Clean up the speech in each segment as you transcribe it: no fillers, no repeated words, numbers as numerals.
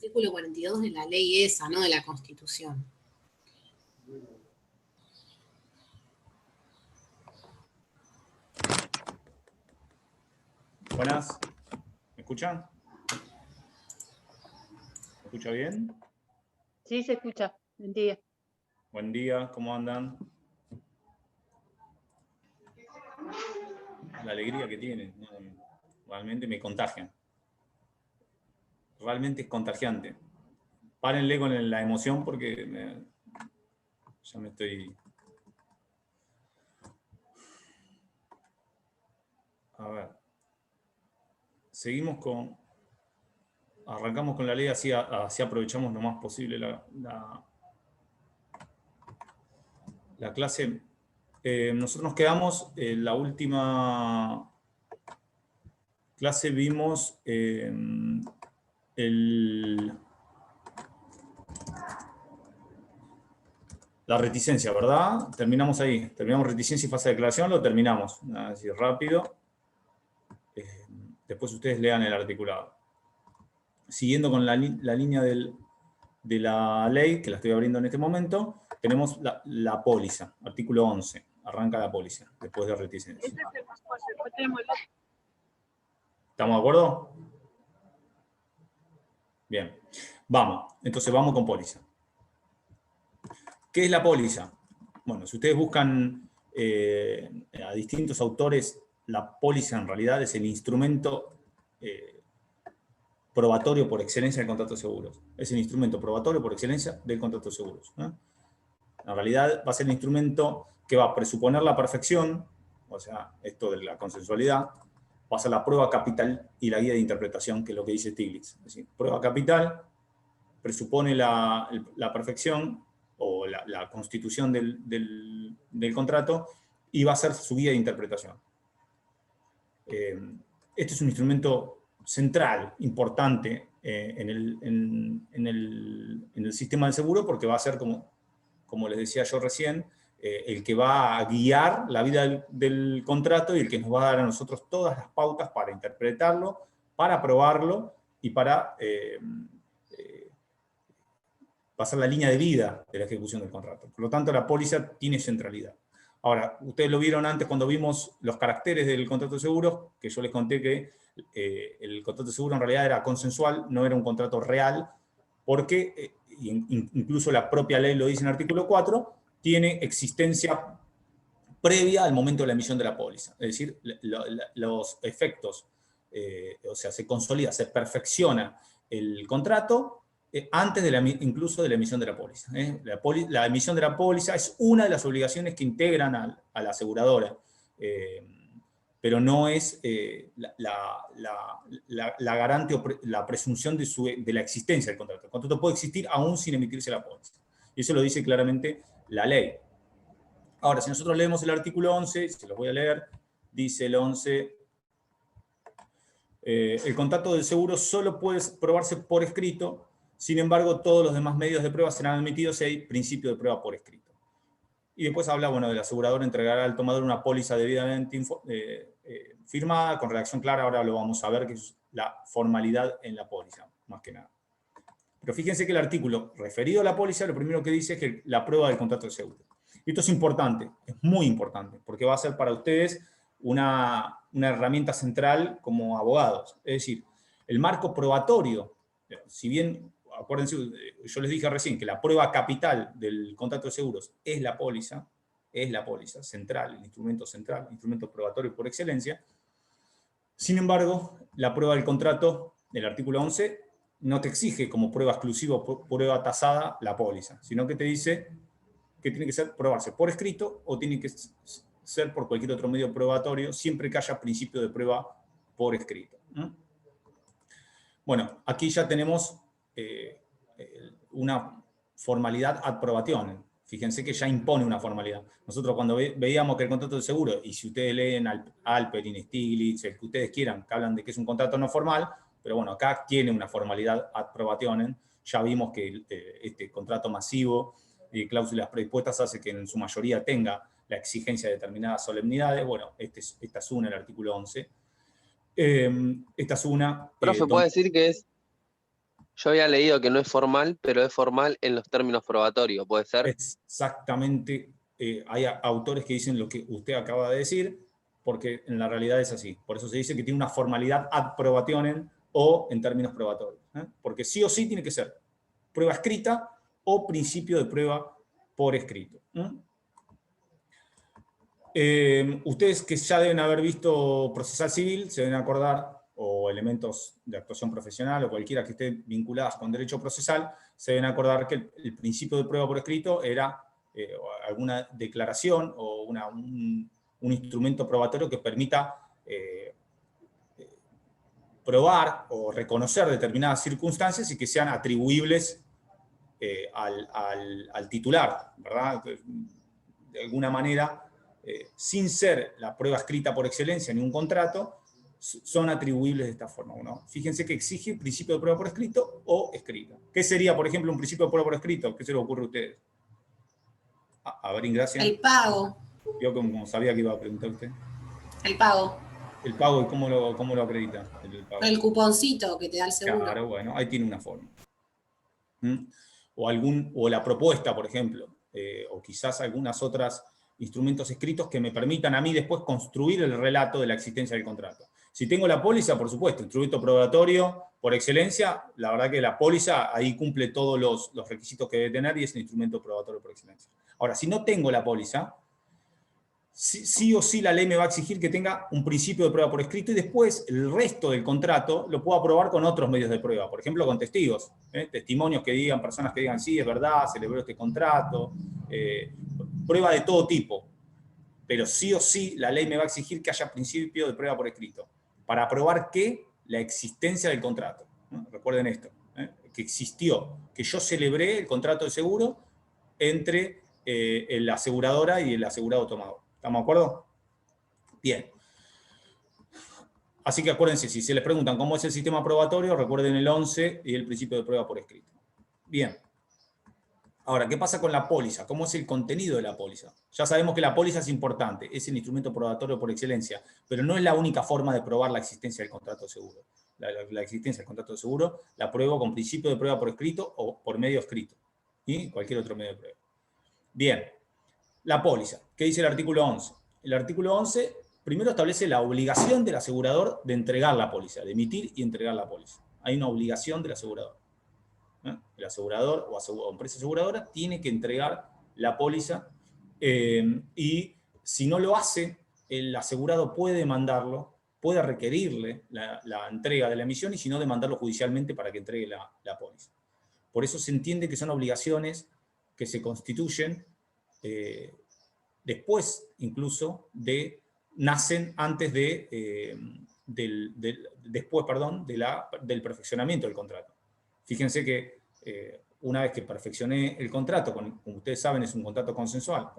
artículo 42 de la ley esa, ¿no? De la Constitución. Buenas, ¿me escuchan? ¿Me escucha bien? Sí, se escucha. Buen día. Buen día, ¿cómo andan? La alegría que tienen, ¿no? Realmente me contagian. Realmente es contagiante. Párenle con la emoción porque ya me estoy... A ver. Seguimos con... Arrancamos con la ley, así aprovechamos lo más posible la clase. Nosotros nos quedamos, en la última clase vimos la reticencia, ¿verdad? Terminamos ahí. Terminamos reticencia y fase de declaración, lo terminamos. Así rápido. Después ustedes lean el articulado. Siguiendo con la línea de la ley, que la estoy abriendo en este momento, tenemos la póliza, artículo 11. Arranca la póliza, después de reticencia. ¿Estamos de acuerdo? Bien. Vamos. Entonces vamos con póliza. ¿Qué es la póliza? Bueno, si ustedes buscan a distintos autores, la póliza en realidad es el instrumento probatorio por excelencia del contrato de seguros. Es el instrumento probatorio por excelencia del contrato de seguros, ¿no? En realidad va a ser el instrumento que va a presuponer la perfección, o sea, esto de la consensualidad, va a ser la prueba capital y la guía de interpretación, que es lo que dice Stiglitz. Es decir, prueba capital presupone la perfección o la constitución del contrato y va a ser su guía de interpretación. Este es un instrumento central, importante en el sistema del seguro, porque va a ser, como les decía yo recién, el que va a guiar la vida del contrato y el que nos va a dar a nosotros todas las pautas para interpretarlo, para aprobarlo y para pasar la línea de vida de la ejecución del contrato. Por lo tanto, la póliza tiene centralidad. Ahora, ustedes lo vieron antes cuando vimos los caracteres del contrato de seguros, que yo les conté que el contrato de seguro en realidad era consensual, no era un contrato real, porque incluso la propia ley lo dice en el artículo 4, tiene existencia previa al momento de la emisión de la póliza. Es decir, los efectos, o sea, se consolida, se perfecciona el contrato antes incluso de la emisión de la póliza. La emisión de la póliza es una de las obligaciones que integran a la aseguradora, pero no es la garante o la presunción de la existencia del contrato. El contrato puede existir aún sin emitirse la póliza. Y eso lo dice claramente la ley. Ahora, si nosotros leemos el artículo 11, se los voy a leer, dice el 11, el contrato del seguro solo puede probarse por escrito. Sin embargo, todos los demás medios de prueba serán admitidos si hay principio de prueba por escrito. Y después habla, bueno, del asegurador entregará al tomador una póliza debidamente firmada, con redacción clara. Ahora lo vamos a ver, que es la formalidad en la póliza, más que nada. Pero fíjense que el artículo referido a la póliza, lo primero que dice es que la prueba del contrato de seguro. Y esto es importante, es muy importante, porque va a ser para ustedes una herramienta central como abogados. Es decir, el marco probatorio, si bien, acuérdense, yo les dije recién que la prueba capital del contrato de seguros es la póliza central, el instrumento probatorio por excelencia. Sin embargo, la prueba del contrato del artículo 11 no te exige como prueba exclusiva o prueba tasada la póliza, sino que te dice que tiene que probarse por escrito o tiene que ser por cualquier otro medio probatorio, siempre que haya principio de prueba por escrito. Bueno, aquí ya tenemos una formalidad ad probationem. Fíjense que ya impone una formalidad. Nosotros cuando veíamos que el contrato de seguro, y si ustedes leen Alperin, Stiglitz, el que ustedes quieran, que hablan de que es un contrato no formal, pero bueno, acá tiene una formalidad ad probationem. Ya vimos que este contrato masivo y cláusulas predispuestas hace que en su mayoría tenga la exigencia de determinadas solemnidades. Bueno, esta es una, el artículo 11. Esta es una... Profe, ¿puede decir que es Yo había leído que no es formal, pero es formal en los términos probatorios, ¿puede ser? Exactamente, hay autores que dicen lo que usted acaba de decir, porque en la realidad es así. Por eso se dice que tiene una formalidad ad probationem o en términos probatorios. Porque sí o sí tiene que ser prueba escrita o principio de prueba por escrito. Ustedes que ya deben haber visto procesal civil, se deben acordar, o elementos de actuación profesional, o cualquiera que esté vinculadas con derecho procesal, se deben acordar que el principio de prueba por escrito era alguna declaración o un instrumento probatorio que permita probar o reconocer determinadas circunstancias y que sean atribuibles al titular, ¿verdad? De alguna manera, sin ser la prueba escrita por excelencia ni un contrato, son atribuibles de esta forma, ¿no? Fíjense que exige principio de prueba por escrito o escrito. ¿Qué sería, por ejemplo, un principio de prueba por escrito? ¿Qué se le ocurre a ustedes? A ver, Ingracia. El pago. Yo como sabía que iba a preguntar usted. El pago. El pago, ¿y cómo lo acredita? Pago. El cuponcito que te da el seguro. Claro, bueno, ahí tiene una forma. O la propuesta, por ejemplo, o quizás algunas otras instrumentos escritos que me permitan a mí después construir el relato de la existencia del contrato. Si tengo la póliza, por supuesto, instrumento probatorio por excelencia, la verdad que la póliza ahí cumple todos los requisitos que debe tener y es un instrumento probatorio por excelencia. Ahora, si no tengo la póliza, sí o sí la ley me va a exigir que tenga un principio de prueba por escrito y después el resto del contrato lo puedo aprobar con otros medios de prueba, por ejemplo con testigos, testimonios que digan, personas que digan sí, es verdad, celebró este contrato, prueba de todo tipo, pero sí o sí la ley me va a exigir que haya principio de prueba por escrito, para aprobar que la existencia del contrato, ¿no? Recuerden esto, que existió, que yo celebré el contrato de seguro entre la aseguradora y el asegurado tomador. ¿Estamos de acuerdo? Bien. Así que acuérdense, si se les preguntan cómo es el sistema probatorio, recuerden el 11 y el principio de prueba por escrito. Bien. Ahora, ¿qué pasa con la póliza? ¿Cómo es el contenido de la póliza? Ya sabemos que la póliza es importante, es el instrumento probatorio por excelencia, pero no es la única forma de probar la existencia del contrato de seguro. La existencia del contrato de seguro la pruebo con principio de prueba por escrito o por medio escrito, y cualquier otro medio de prueba. Bien. La póliza. ¿Qué dice el artículo 11? El artículo 11 primero establece la obligación del asegurador de entregar la póliza, de emitir y entregar la póliza. Hay una obligación del asegurador. El asegurador o empresa aseguradora tiene que entregar la póliza y si no lo hace, el asegurado puede demandarlo, puede requerirle la entrega de la emisión y si no, demandarlo judicialmente para que entregue la póliza. Por eso se entiende que son obligaciones que se constituyen después incluso nacen antes del perfeccionamiento del contrato. Fíjense que una vez que perfeccioné el contrato, como ustedes saben es un contrato consensual,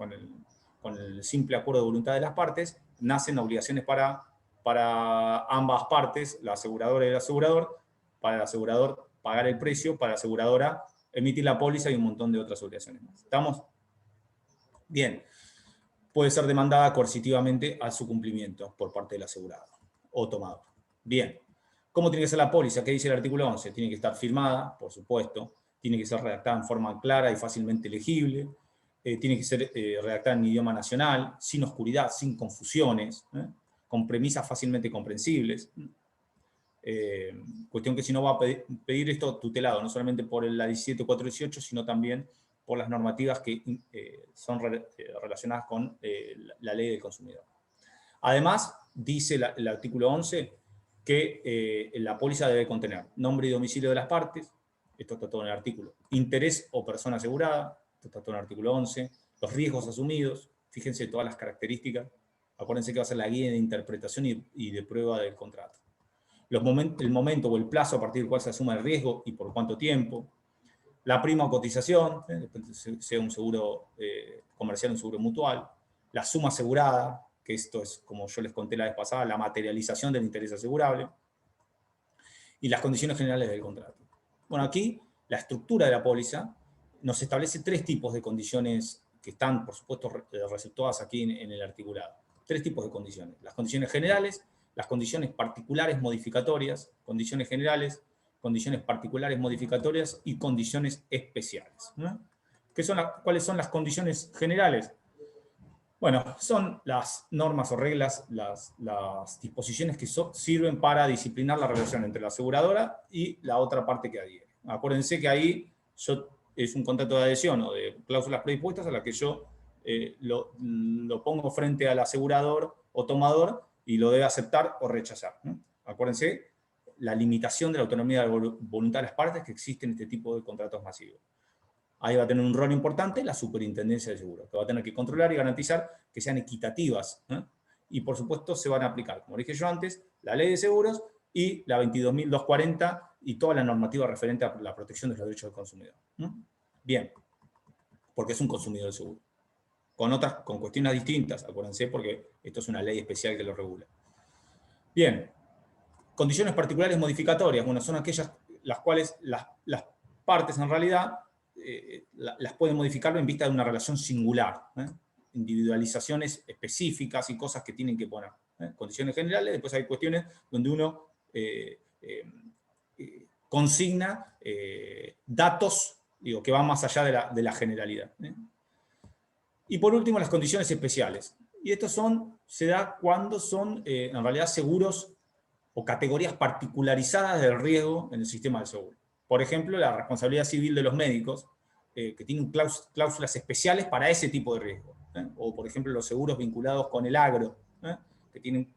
con el simple acuerdo de voluntad de las partes, nacen obligaciones para ambas partes, la aseguradora y el asegurador, para el asegurador pagar el precio, para la aseguradora emitir la póliza y un montón de otras obligaciones más. ¿Estamos? Bien. Puede ser demandada coercitivamente a su cumplimiento por parte del asegurado o tomador. Bien. ¿Cómo tiene que ser la póliza? ¿Qué dice el artículo 11? Tiene que estar firmada, por supuesto. Tiene que ser redactada en forma clara y fácilmente legible. Tiene que ser redactada en idioma nacional, sin oscuridad, sin confusiones, con premisas fácilmente comprensibles. Cuestión que si no va a pedir esto tutelado, no solamente por la 17418, sino también por las normativas que son relacionadas con la ley del consumidor. Además, dice el artículo 11 que la póliza debe contener nombre y domicilio de las partes, esto está todo en el artículo, interés o persona asegurada, esto está todo en el artículo 11, los riesgos asumidos, fíjense todas las características, acuérdense que va a ser la guía de interpretación y de prueba del contrato. El momento o el plazo a partir del cual se asuma el riesgo y por cuánto tiempo, la prima o cotización, sea un seguro comercial o un seguro mutual, la suma asegurada, que esto es, como yo les conté la vez pasada, la materialización del interés asegurable, y las condiciones generales del contrato. Bueno, aquí la estructura de la póliza nos establece tres tipos de condiciones que están, por supuesto, receptuadas aquí en el articulado. Tres tipos de condiciones. Las condiciones generales, las condiciones particulares modificatorias, condiciones generales, condiciones particulares modificatorias y condiciones especiales, ¿no? ¿Cuáles son las condiciones generales? Bueno, son las normas o reglas, las disposiciones que sirven para disciplinar la relación entre la aseguradora y la otra parte que adhiere. Acuérdense que ahí es un contrato de adhesión o de cláusulas predispuestas a la que yo lo pongo frente al asegurador o tomador y lo debe aceptar o rechazar, ¿no? Acuérdense la limitación de la autonomía de voluntad de las partes que existe en este tipo de contratos masivos. Ahí va a tener un rol importante la superintendencia de seguros, que va a tener que controlar y garantizar que sean equitativas, ¿eh? Y por supuesto se van a aplicar, como dije yo antes, la ley de seguros y la 22.240 y toda la normativa referente a la protección de los derechos del consumidor, ¿eh? Bien, porque es un consumidor de seguro. Con cuestiones distintas, acuérdense, porque esto es una ley especial que lo regula. Bien, condiciones particulares modificatorias, bueno, son aquellas las cuales las partes en realidad las pueden modificar en vista de una relación singular, ¿eh? Individualizaciones específicas y cosas que tienen que poner, ¿eh? Condiciones generales, después hay cuestiones donde uno consigna datos, digo, que van más allá de la generalidad, ¿eh? Y por último, las condiciones especiales. Y esto se da cuando son, en realidad, seguros o categorías particularizadas del riesgo en el sistema de seguro. Por ejemplo, la responsabilidad civil de los médicos, que tienen cláusulas especiales para ese tipo de riesgo, ¿eh? O, por ejemplo, los seguros vinculados con el agro, ¿eh? Que tienen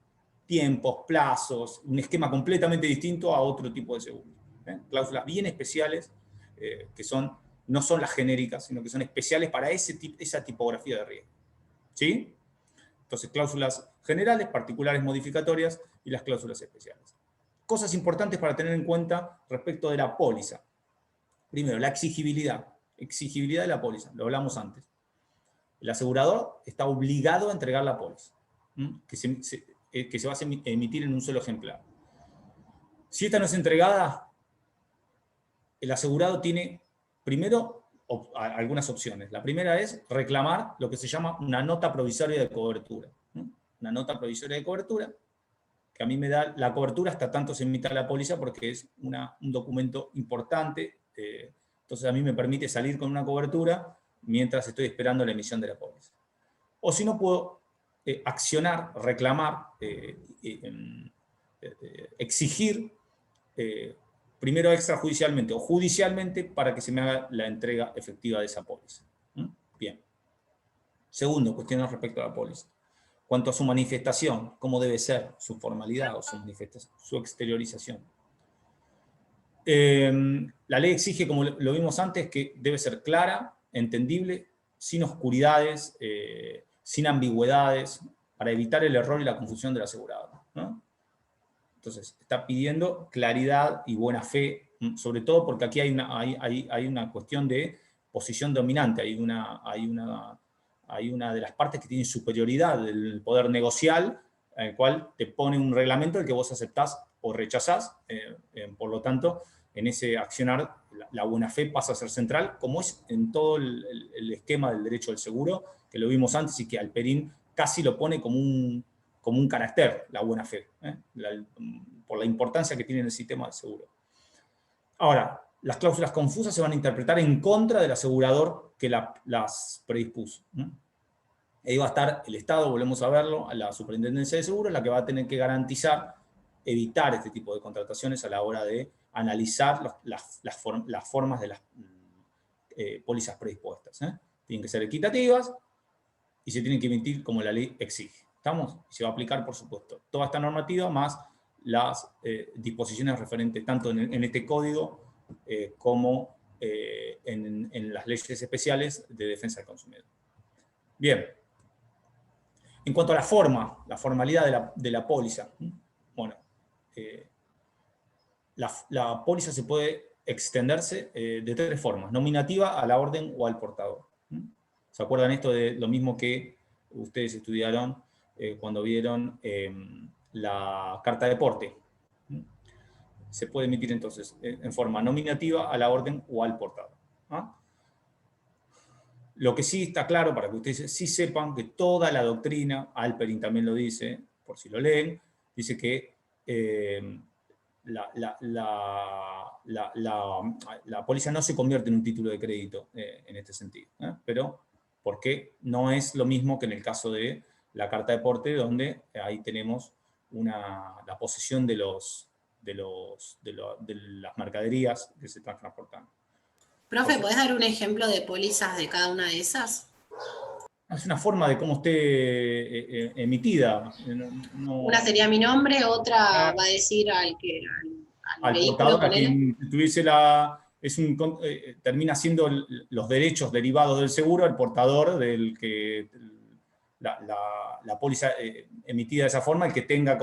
tiempos, plazos, un esquema completamente distinto a otro tipo de seguros, ¿eh? Cláusulas bien especiales, que no son las genéricas, sino que son especiales para esa tipografía de riesgo, ¿sí? Entonces, cláusulas generales, particulares modificatorias y las cláusulas especiales. Cosas importantes para tener en cuenta respecto de la póliza. Primero, la exigibilidad. Exigibilidad de la póliza, lo hablamos antes. El asegurador está obligado a entregar la póliza, que se va a emitir en un solo ejemplar. Si esta no es entregada, el asegurado tiene, primero, algunas opciones. La primera es reclamar lo que se llama una nota provisoria de cobertura. Una nota provisoria de cobertura, que a mí me da la cobertura hasta tanto se emita la póliza porque es un documento importante. Entonces a mí me permite salir con una cobertura mientras estoy esperando la emisión de la póliza. O si no, puedo accionar, reclamar, exigir, primero extrajudicialmente o judicialmente para que se me haga la entrega efectiva de esa póliza. Bien. Segundo, cuestiones respecto a la póliza. Cuanto a su manifestación, cómo debe ser, su formalidad o su manifestación, su exteriorización. La ley exige, como lo vimos antes, que debe ser clara, entendible, sin oscuridades, sin ambigüedades, para evitar el error y la confusión del asegurado, ¿no? Entonces, está pidiendo claridad y buena fe, sobre todo porque aquí hay una cuestión de posición dominante, hay una de las partes que tiene superioridad del poder negocial, en el cual te pone un reglamento del que vos aceptás o rechazás. Por lo tanto, en ese accionar, la buena fe pasa a ser central, como es en todo el esquema del derecho del seguro, que lo vimos antes y que Alperín casi lo pone como un carácter, la buena fe, por la importancia que tiene en el sistema del seguro. Ahora, las cláusulas confusas se van a interpretar en contra del asegurador que las predispuso. Ahí va a estar el Estado, volvemos a verlo, a la Superintendencia de Seguros, la que va a tener que garantizar, evitar este tipo de contrataciones a la hora de analizar las formas de las pólizas predispuestas. Tienen que ser equitativas y se tienen que emitir como la ley exige. ¿Estamos? Y se va a aplicar, por supuesto, toda esta normativa más las disposiciones referentes tanto en este código como en las leyes especiales de defensa del consumidor. Bien. En cuanto a la formalidad de la póliza, bueno, la póliza se puede extenderse de tres formas: nominativa, a la orden o al portador. ¿Se acuerdan esto de lo mismo que ustedes estudiaron cuando vieron la carta de porte? Se puede emitir entonces en forma nominativa, a la orden o al portador. Lo que sí está claro, para que ustedes sí sepan que toda la doctrina, Alperín también lo dice, por si lo leen, dice que la póliza no se convierte en un título de crédito en este sentido, pero porque no es lo mismo que en el caso de la carta de porte, donde ahí tenemos la posesión de las mercaderías que se están transportando. Profe, ¿podés dar un ejemplo de pólizas de cada una de esas? Es una forma de cómo esté emitida. Una sería mi nombre, otra va a decir al Al vehículo, portador, a ponele. quien tuviese termina siendo los derechos derivados del seguro, el portador del que la póliza emitida de esa forma, el que tenga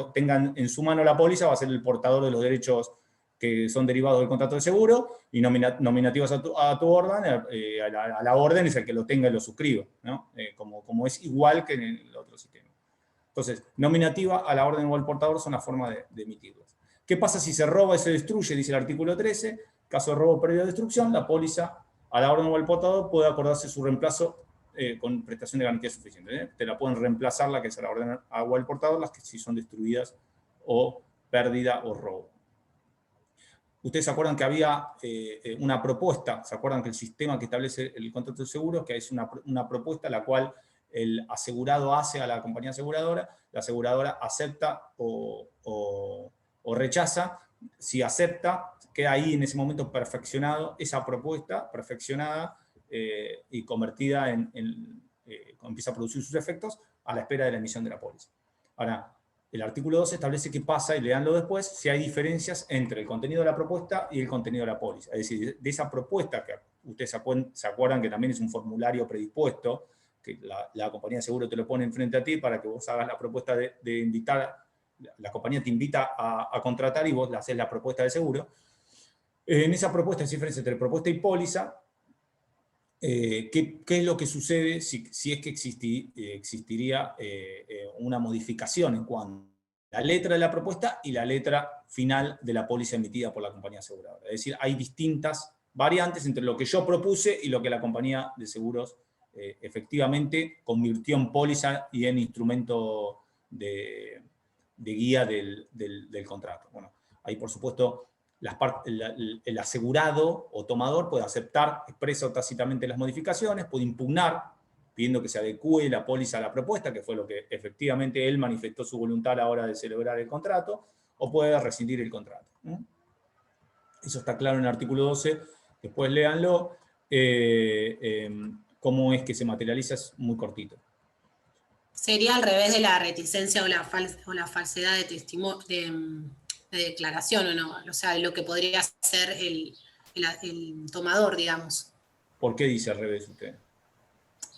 en su mano la póliza va a ser el portador de los derechos que son derivados del contrato de seguro, y nominativos a tu orden, a la orden es el que lo tenga y lo suscriba, ¿no? Como es igual que en el otro sistema. Entonces, nominativa a la orden o al portador son las formas de emitirlas. ¿Qué pasa si se roba y se destruye? Dice el artículo 13. Caso de robo, pérdida o destrucción, la póliza a la orden o al portador puede acordarse su reemplazo con prestación de garantía suficiente. Te la pueden reemplazar la que es a la orden o al portador, las que sí son destruidas o pérdida o robo. Ustedes se acuerdan que había una propuesta, se acuerdan que el sistema que establece el contrato de seguros, que es una propuesta la cual el asegurado hace a la compañía aseguradora, la aseguradora acepta o rechaza. Si acepta, queda ahí en ese momento perfeccionado esa propuesta, perfeccionada y convertida empieza a producir sus efectos a la espera de la emisión de la póliza. Ahora, el artículo 12 establece qué pasa, y leanlo después, si hay diferencias entre el contenido de la propuesta y el contenido de la póliza. Es decir, de esa propuesta, que ustedes se acuerdan que también es un formulario predispuesto, que la compañía de seguro te lo pone enfrente a ti para que vos hagas la propuesta de invitar, la compañía te invita a contratar y vos le haces la propuesta de seguro. En esa propuesta, es diferencia entre propuesta y póliza. ¿Qué es lo que sucede si es que existiría una modificación en cuanto a la letra de la propuesta y la letra final de la póliza emitida por la compañía aseguradora? Es decir, hay distintas variantes entre lo que yo propuse y lo que la compañía de seguros efectivamente convirtió en póliza y en instrumento de guía del contrato. Bueno, ahí por supuesto el asegurado o tomador puede aceptar expresa o tácitamente las modificaciones, puede impugnar pidiendo que se adecúe la póliza a la propuesta, que fue lo que efectivamente él manifestó su voluntad a la hora de celebrar el contrato, o puede rescindir el contrato. Eso está claro en el artículo 12, después léanlo. Cómo es que se materializa es muy cortito. Sería al revés de la reticencia o la falsedad de testimonio, de declaración, ¿o no? O sea, lo que podría ser el tomador, digamos. ¿Por qué dice al revés usted?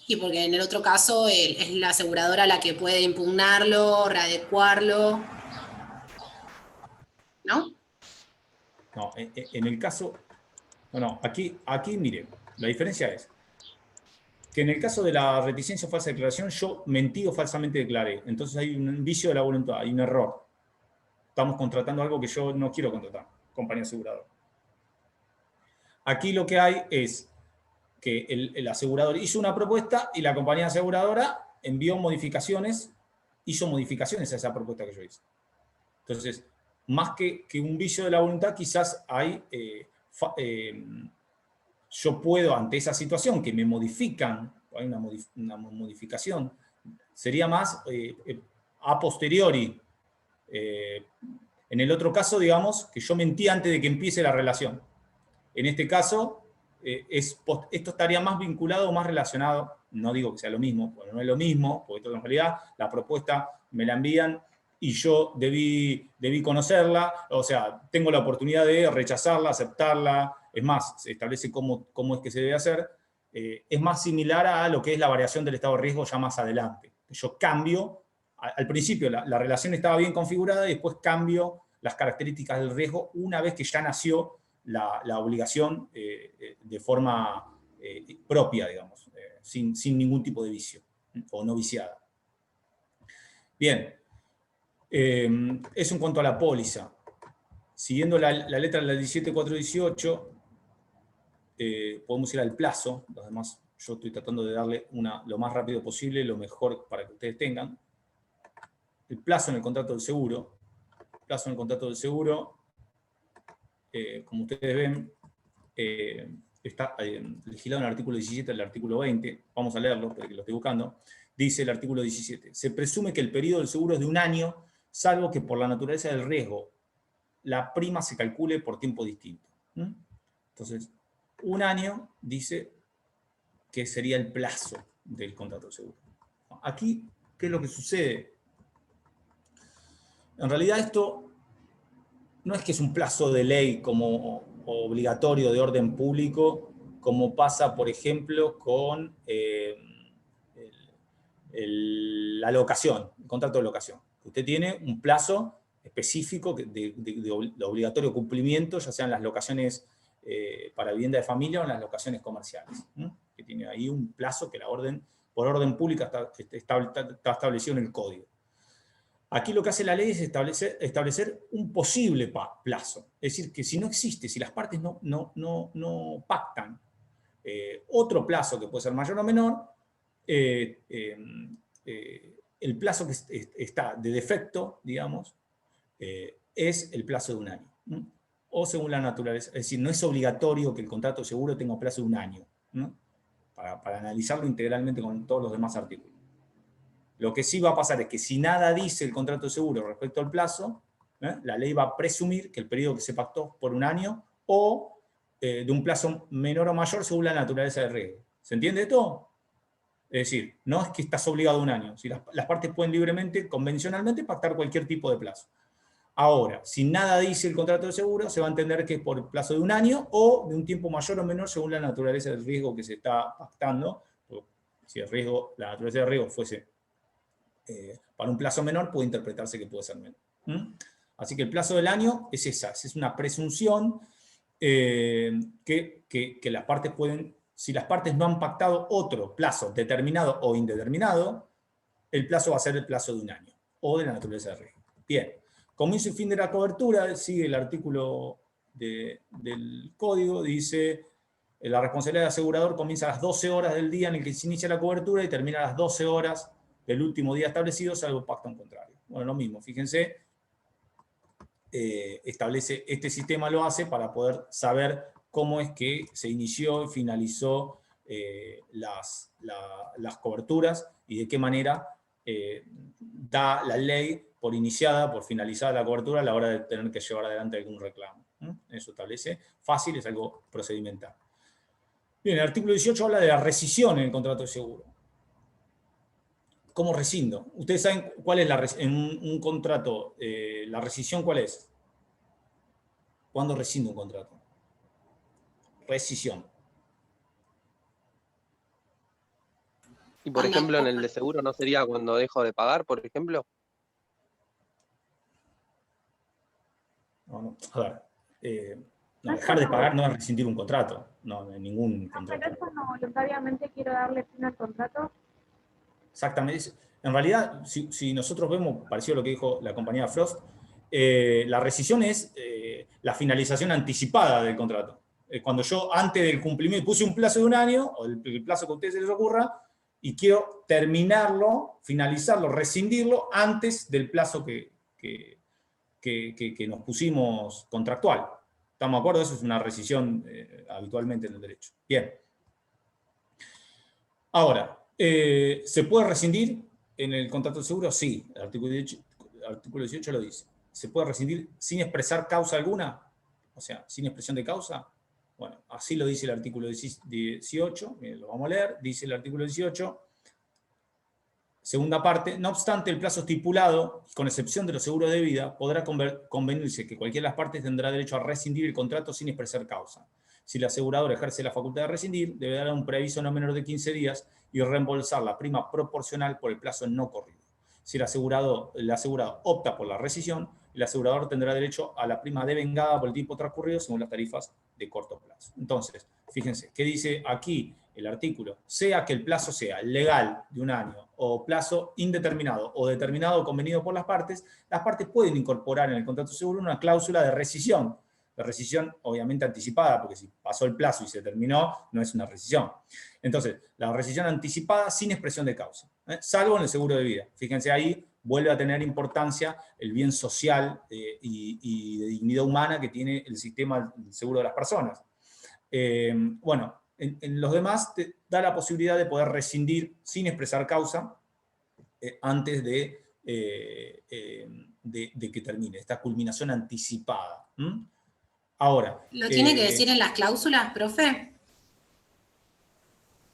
Y porque en el otro caso es la aseguradora la que puede impugnarlo, readecuarlo, ¿no? No, en el caso... No, aquí mire, la diferencia es que en el caso de la reticencia o falsa declaración, yo mentí o falsamente declaré. Entonces hay un vicio de la voluntad, hay un error. Estamos contratando algo que yo no quiero contratar, compañía aseguradora. Aquí lo que hay es que el asegurador hizo una propuesta y la compañía aseguradora hizo modificaciones a esa propuesta que yo hice. Entonces, más que un vicio de la voluntad, quizás hay... yo puedo, ante esa situación que me modifican, hay una modificación, sería más a posteriori. En el otro caso, digamos, que yo mentí antes de que empiece la relación. En este caso, esto estaría más vinculado o más relacionado, no digo que sea lo mismo, porque no es lo mismo, porque en realidad la propuesta me la envían y yo debí conocerla, o sea, tengo la oportunidad de rechazarla, aceptarla, es más, se establece cómo es que se debe hacer, es más similar a lo que es la variación del estado de riesgo ya más adelante. Yo cambio, al principio la relación estaba bien configurada y después cambio las características del riesgo una vez que ya nació la obligación de forma propia, digamos, sin ningún tipo de vicio o no viciada. Bien, eso en cuanto a la póliza. Siguiendo la letra de la 17.418, podemos ir al plazo. Además, yo estoy tratando de darle lo más rápido posible, lo mejor para que ustedes tengan. El plazo en el contrato del seguro. El plazo en el contrato del seguro como ustedes ven, está legislado en el artículo 17 del artículo 20, vamos a leerlo porque lo estoy buscando, dice el artículo 17, se presume que el periodo del seguro es de 1 año, salvo que por la naturaleza del riesgo la prima se calcule por tiempo distinto. Entonces, 1 año dice que sería el plazo del contrato de seguro. Aquí, ¿qué es lo que sucede? En realidad esto no es que es un plazo de ley como obligatorio de orden público, como pasa, por ejemplo, con la locación, el contrato de locación. Usted tiene un plazo específico de obligatorio cumplimiento, ya sean las locaciones para vivienda de familia o en las locaciones comerciales, que tiene ahí un plazo que por orden pública está establecido en el código. Aquí lo que hace la ley es establecer un posible plazo. Es decir, que si no existe, si las partes no pactan otro plazo que puede ser mayor o menor, el plazo que está de defecto, digamos, es el plazo de 1 año. O según la naturaleza. Es decir, no es obligatorio que el contrato de seguro tenga un plazo de 1 año, ¿no? Para analizarlo integralmente con todos los demás artículos. Lo que sí va a pasar es que si nada dice el contrato de seguro respecto al plazo, la ley va a presumir que el periodo que se pactó por 1 año o de un plazo menor o mayor según la naturaleza del riesgo. ¿Se entiende esto? Es decir, no es que estás obligado a 1 año. Si las partes pueden libremente, convencionalmente, pactar cualquier tipo de plazo. Ahora, si nada dice el contrato de seguro, se va a entender que es por plazo de 1 año o de un tiempo mayor o menor según la naturaleza del riesgo que se está pactando. Si la naturaleza del riesgo fuese para un plazo menor, puede interpretarse que puede ser menor. Así que el plazo del año es esa, es una presunción que las partes pueden, si las partes no han pactado otro plazo determinado o indeterminado, el plazo va a ser el plazo de 1 año, o de la naturaleza del riesgo. Bien, comienzo y fin de la cobertura, sigue el artículo del código, dice, la responsabilidad del asegurador comienza a las 12 horas del día en el que se inicia la cobertura y termina a las 12 horas del último día establecido, salvo pacto en contrario. Bueno, lo mismo, fíjense, este sistema lo hace para poder saber cómo es que se inició y finalizó las coberturas y de qué manera da la ley por iniciada, por finalizada la cobertura a la hora de tener que llevar adelante algún reclamo. Eso establece fácil, es algo procedimental. Bien, el artículo 18 habla de la rescisión en el contrato de seguro. ¿Cómo rescindo? Ustedes saben cuál es en un contrato, la rescisión, ¿cuál es? ¿Cuándo rescindo un contrato? Rescisión. Y por ejemplo, en el de seguro, ¿no sería cuando dejo de pagar, por ejemplo? No, a ver, dejar de pagar no es rescindir un contrato, no, en ningún contrato. Pero es cuando voluntariamente quiero darle fin al contrato. Exactamente. En realidad, si nosotros vemos, parecido a lo que dijo la compañera Frost, la rescisión es la finalización anticipada del contrato. Cuando yo, antes del cumplimiento, puse un plazo de 1 año, o el plazo que a ustedes se les ocurra, y quiero terminarlo, finalizarlo, rescindirlo antes del plazo que nos pusimos contractual. ¿Estamos de acuerdo? Eso es una rescisión habitualmente en el derecho. Bien. Ahora, ¿se puede rescindir en el contrato de seguro? Sí, el artículo 18 lo dice. ¿Se puede rescindir sin expresar causa alguna? O sea, sin expresión de causa. Bueno, así lo dice el artículo 18, lo vamos a leer, dice el artículo 18, segunda parte, no obstante el plazo estipulado, con excepción de los seguros de vida, podrá convenirse que cualquiera de las partes tendrá derecho a rescindir el contrato sin expresar causa. Si el asegurador ejerce la facultad de rescindir, debe dar un preaviso no menor de 15 días y reembolsar la prima proporcional por el plazo no corrido. Si el asegurado opta por la rescisión, el asegurador tendrá derecho a la prima devengada por el tiempo transcurrido según las tarifas de corto plazo. Entonces, fíjense, ¿qué dice aquí el artículo? Sea que el plazo sea legal de 1 año o plazo indeterminado o determinado o convenido por las partes pueden incorporar en el contrato de seguro una cláusula de rescisión obviamente anticipada, porque si pasó el plazo y se terminó, no es una rescisión. Entonces, la rescisión anticipada sin expresión de causa, salvo en el seguro de vida. Fíjense ahí, vuelve a tener importancia el bien social y de dignidad humana que tiene el sistema del seguro de las personas. Bueno, en los demás te da la posibilidad de poder rescindir sin expresar causa antes de que termine, esta culminación anticipada. Ahora. ¿Lo tiene que decir en las cláusulas, profe?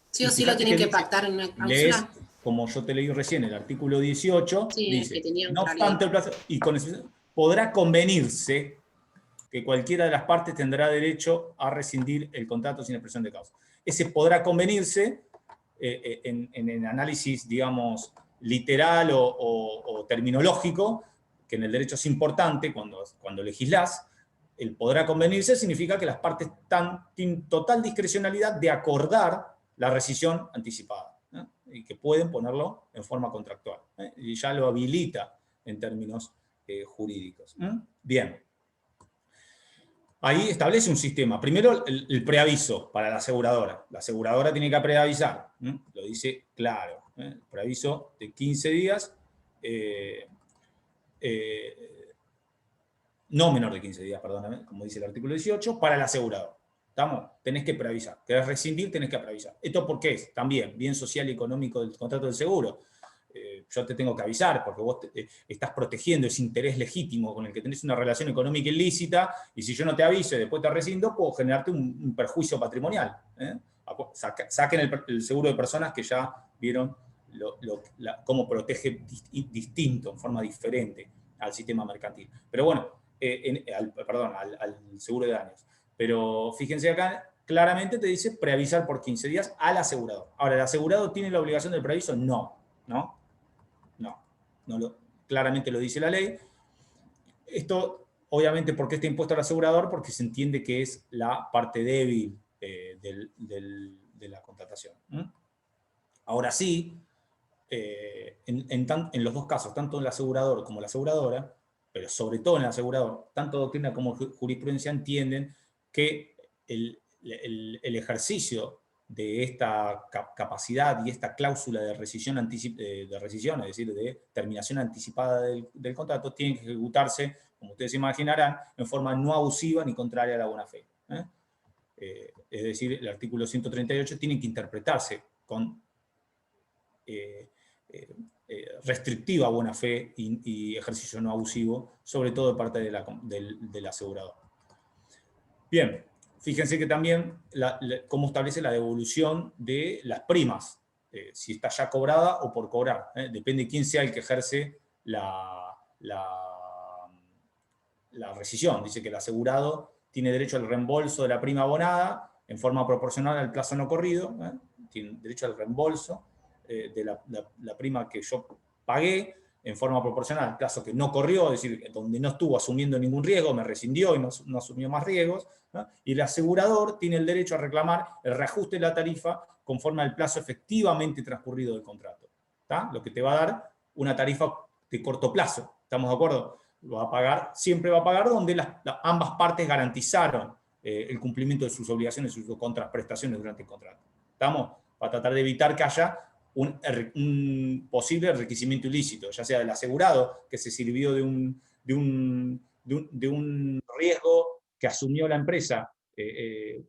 ¿Sí o sí lo tienen que pactar en una cláusula? Como yo te leí recién, el artículo 18, sí, dice, que no obstante el plazo, y con eso, podrá convenirse que cualquiera de las partes tendrá derecho a rescindir el contrato sin expresión de causa. Ese podrá convenirse, en el análisis, digamos, literal o terminológico, que en el derecho es importante cuando legislás, el podrá convenirse significa que las partes tienen total discrecionalidad de acordar la rescisión anticipada, ¿eh? Y que pueden ponerlo en forma contractual, ¿eh? Y ya lo habilita en términos jurídicos. Bien. Ahí establece un sistema. Primero, el preaviso para la aseguradora. La aseguradora tiene que preavisar, ¿eh? Lo dice claro, ¿eh? El preaviso de 15 días, no menor de 15 días, perdóname, como dice el artículo 18, para el asegurador. ¿Estamos? Tenés que preavisar. ¿Querés rescindir? Tenés que preavisar. ¿Esto por qué es? También, bien social y económico del contrato del seguro. Yo te tengo que avisar porque vos estás protegiendo ese interés legítimo con el que tenés una relación económica ilícita, y si yo no te aviso y después te rescindo, puedo generarte un perjuicio patrimonial, ¿eh? Saquen el seguro de personas que ya vieron cómo protege distinto, en forma diferente al sistema mercantil. Pero bueno, al seguro de daños. Pero fíjense acá, claramente te dice preavisar por 15 días al asegurador. Ahora, ¿el asegurado tiene la obligación del preaviso? No. Claramente lo dice la ley. Esto, obviamente, ¿por qué está impuesto al asegurador? Porque se entiende que es la parte débil de la contratación. Ahora sí, en los dos casos, tanto el asegurador como la aseguradora, pero sobre todo en el asegurador, tanto doctrina como jurisprudencia entienden que el ejercicio de esta capacidad y esta cláusula de rescisión, es decir, de terminación anticipada del contrato, tiene que ejecutarse, como ustedes imaginarán, en forma no abusiva ni contraria a la buena fe. Es decir, el artículo 138 tiene que interpretarse con restrictiva buena fe y ejercicio no abusivo, sobre todo de parte del asegurador. Bien, fíjense que también cómo establece la devolución de las primas, si está ya cobrada o por cobrar, depende de quién sea el que ejerce la rescisión. Dice que el asegurado tiene derecho al reembolso de la prima abonada en forma proporcional al plazo no corrido, tiene derecho al reembolso de la prima que yo pagué en forma proporcional al plazo que no corrió, es decir, donde no estuvo asumiendo ningún riesgo, me rescindió y no asumió más riesgos, ¿no? Y el asegurador tiene el derecho a reclamar el reajuste de la tarifa conforme al plazo efectivamente transcurrido del contrato, ¿tá? Lo que te va a dar una tarifa de corto plazo, ¿estamos de acuerdo? Siempre va a pagar donde ambas partes garantizaron el cumplimiento de sus obligaciones y sus contraprestaciones durante el contrato. ¿Estamos? Para tratar de evitar que haya un posible enriquecimiento ilícito, ya sea del asegurado, que se sirvió de un riesgo que asumió la empresa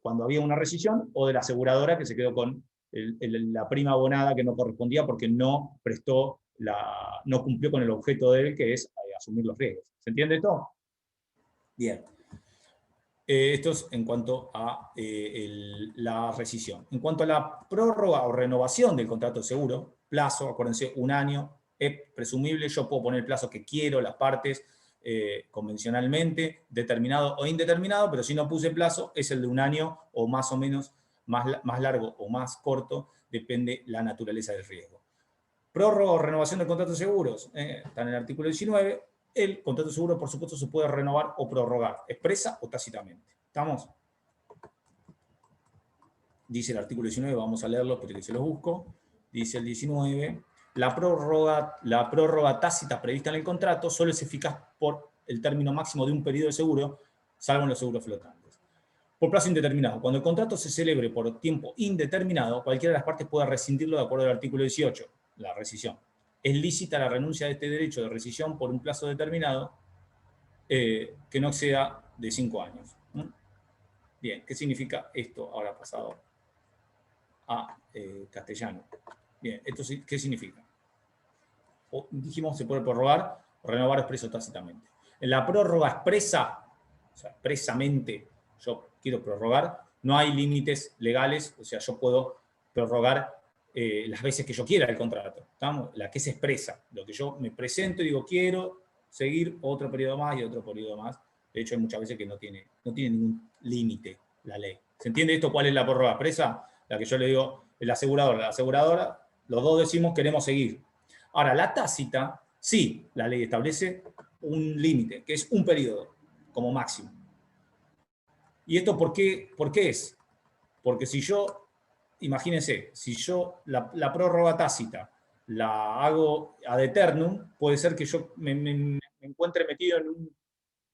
cuando había una rescisión, o de la aseguradora que se quedó con la prima abonada que no correspondía porque no cumplió con el objeto de él, que es asumir los riesgos. ¿Se entiende esto? Bien. Esto es en cuanto a la rescisión. En cuanto a la prórroga o renovación del contrato de seguro, plazo, acuérdense, 1 año, es presumible, yo puedo poner el plazo que quiero, las partes, convencionalmente, determinado o indeterminado, pero si no puse plazo, es el de 1 año o más o menos, más largo o más corto, depende la naturaleza del riesgo. Prórroga o renovación del contrato de seguros, está en el artículo 19, el contrato de seguro, por supuesto, se puede renovar o prorrogar, expresa o tácitamente. ¿Estamos? Dice el artículo 19, vamos a leerlo, pero que se los busco. Dice el 19, la prórroga tácita prevista en el contrato solo es eficaz por el término máximo de un periodo de seguro, salvo en los seguros flotantes. Por plazo indeterminado. Cuando el contrato se celebre por tiempo indeterminado, cualquiera de las partes puede rescindirlo de acuerdo al artículo 18, la rescisión. es lícita la renuncia de este derecho de rescisión por un plazo determinado que no exceda de 5 años. Bien, ¿qué significa esto ahora pasado a castellano? Bien, ¿esto qué significa? Dijimos se puede prorrogar o renovar expreso tácitamente. En la prórroga expresa, o sea, expresamente yo quiero prorrogar, no hay límites legales, o sea, yo puedo prorrogar las veces que yo quiera el contrato. ¿Estamos? La que se expresa, lo que yo me presento y digo quiero seguir otro periodo más y otro periodo más. De hecho, hay muchas veces que no tiene ningún límite la ley. ¿Se entiende esto? ¿Cuál es la prórroga expresa? La que yo le digo, el asegurador, la aseguradora, los dos decimos queremos seguir. Ahora, la tácita, sí, la ley establece un límite, que es un periodo, como máximo. ¿Y esto por qué es? Porque si yo, imagínense, si yo la prórroga tácita la hago ad eternum, puede ser que yo me encuentre metido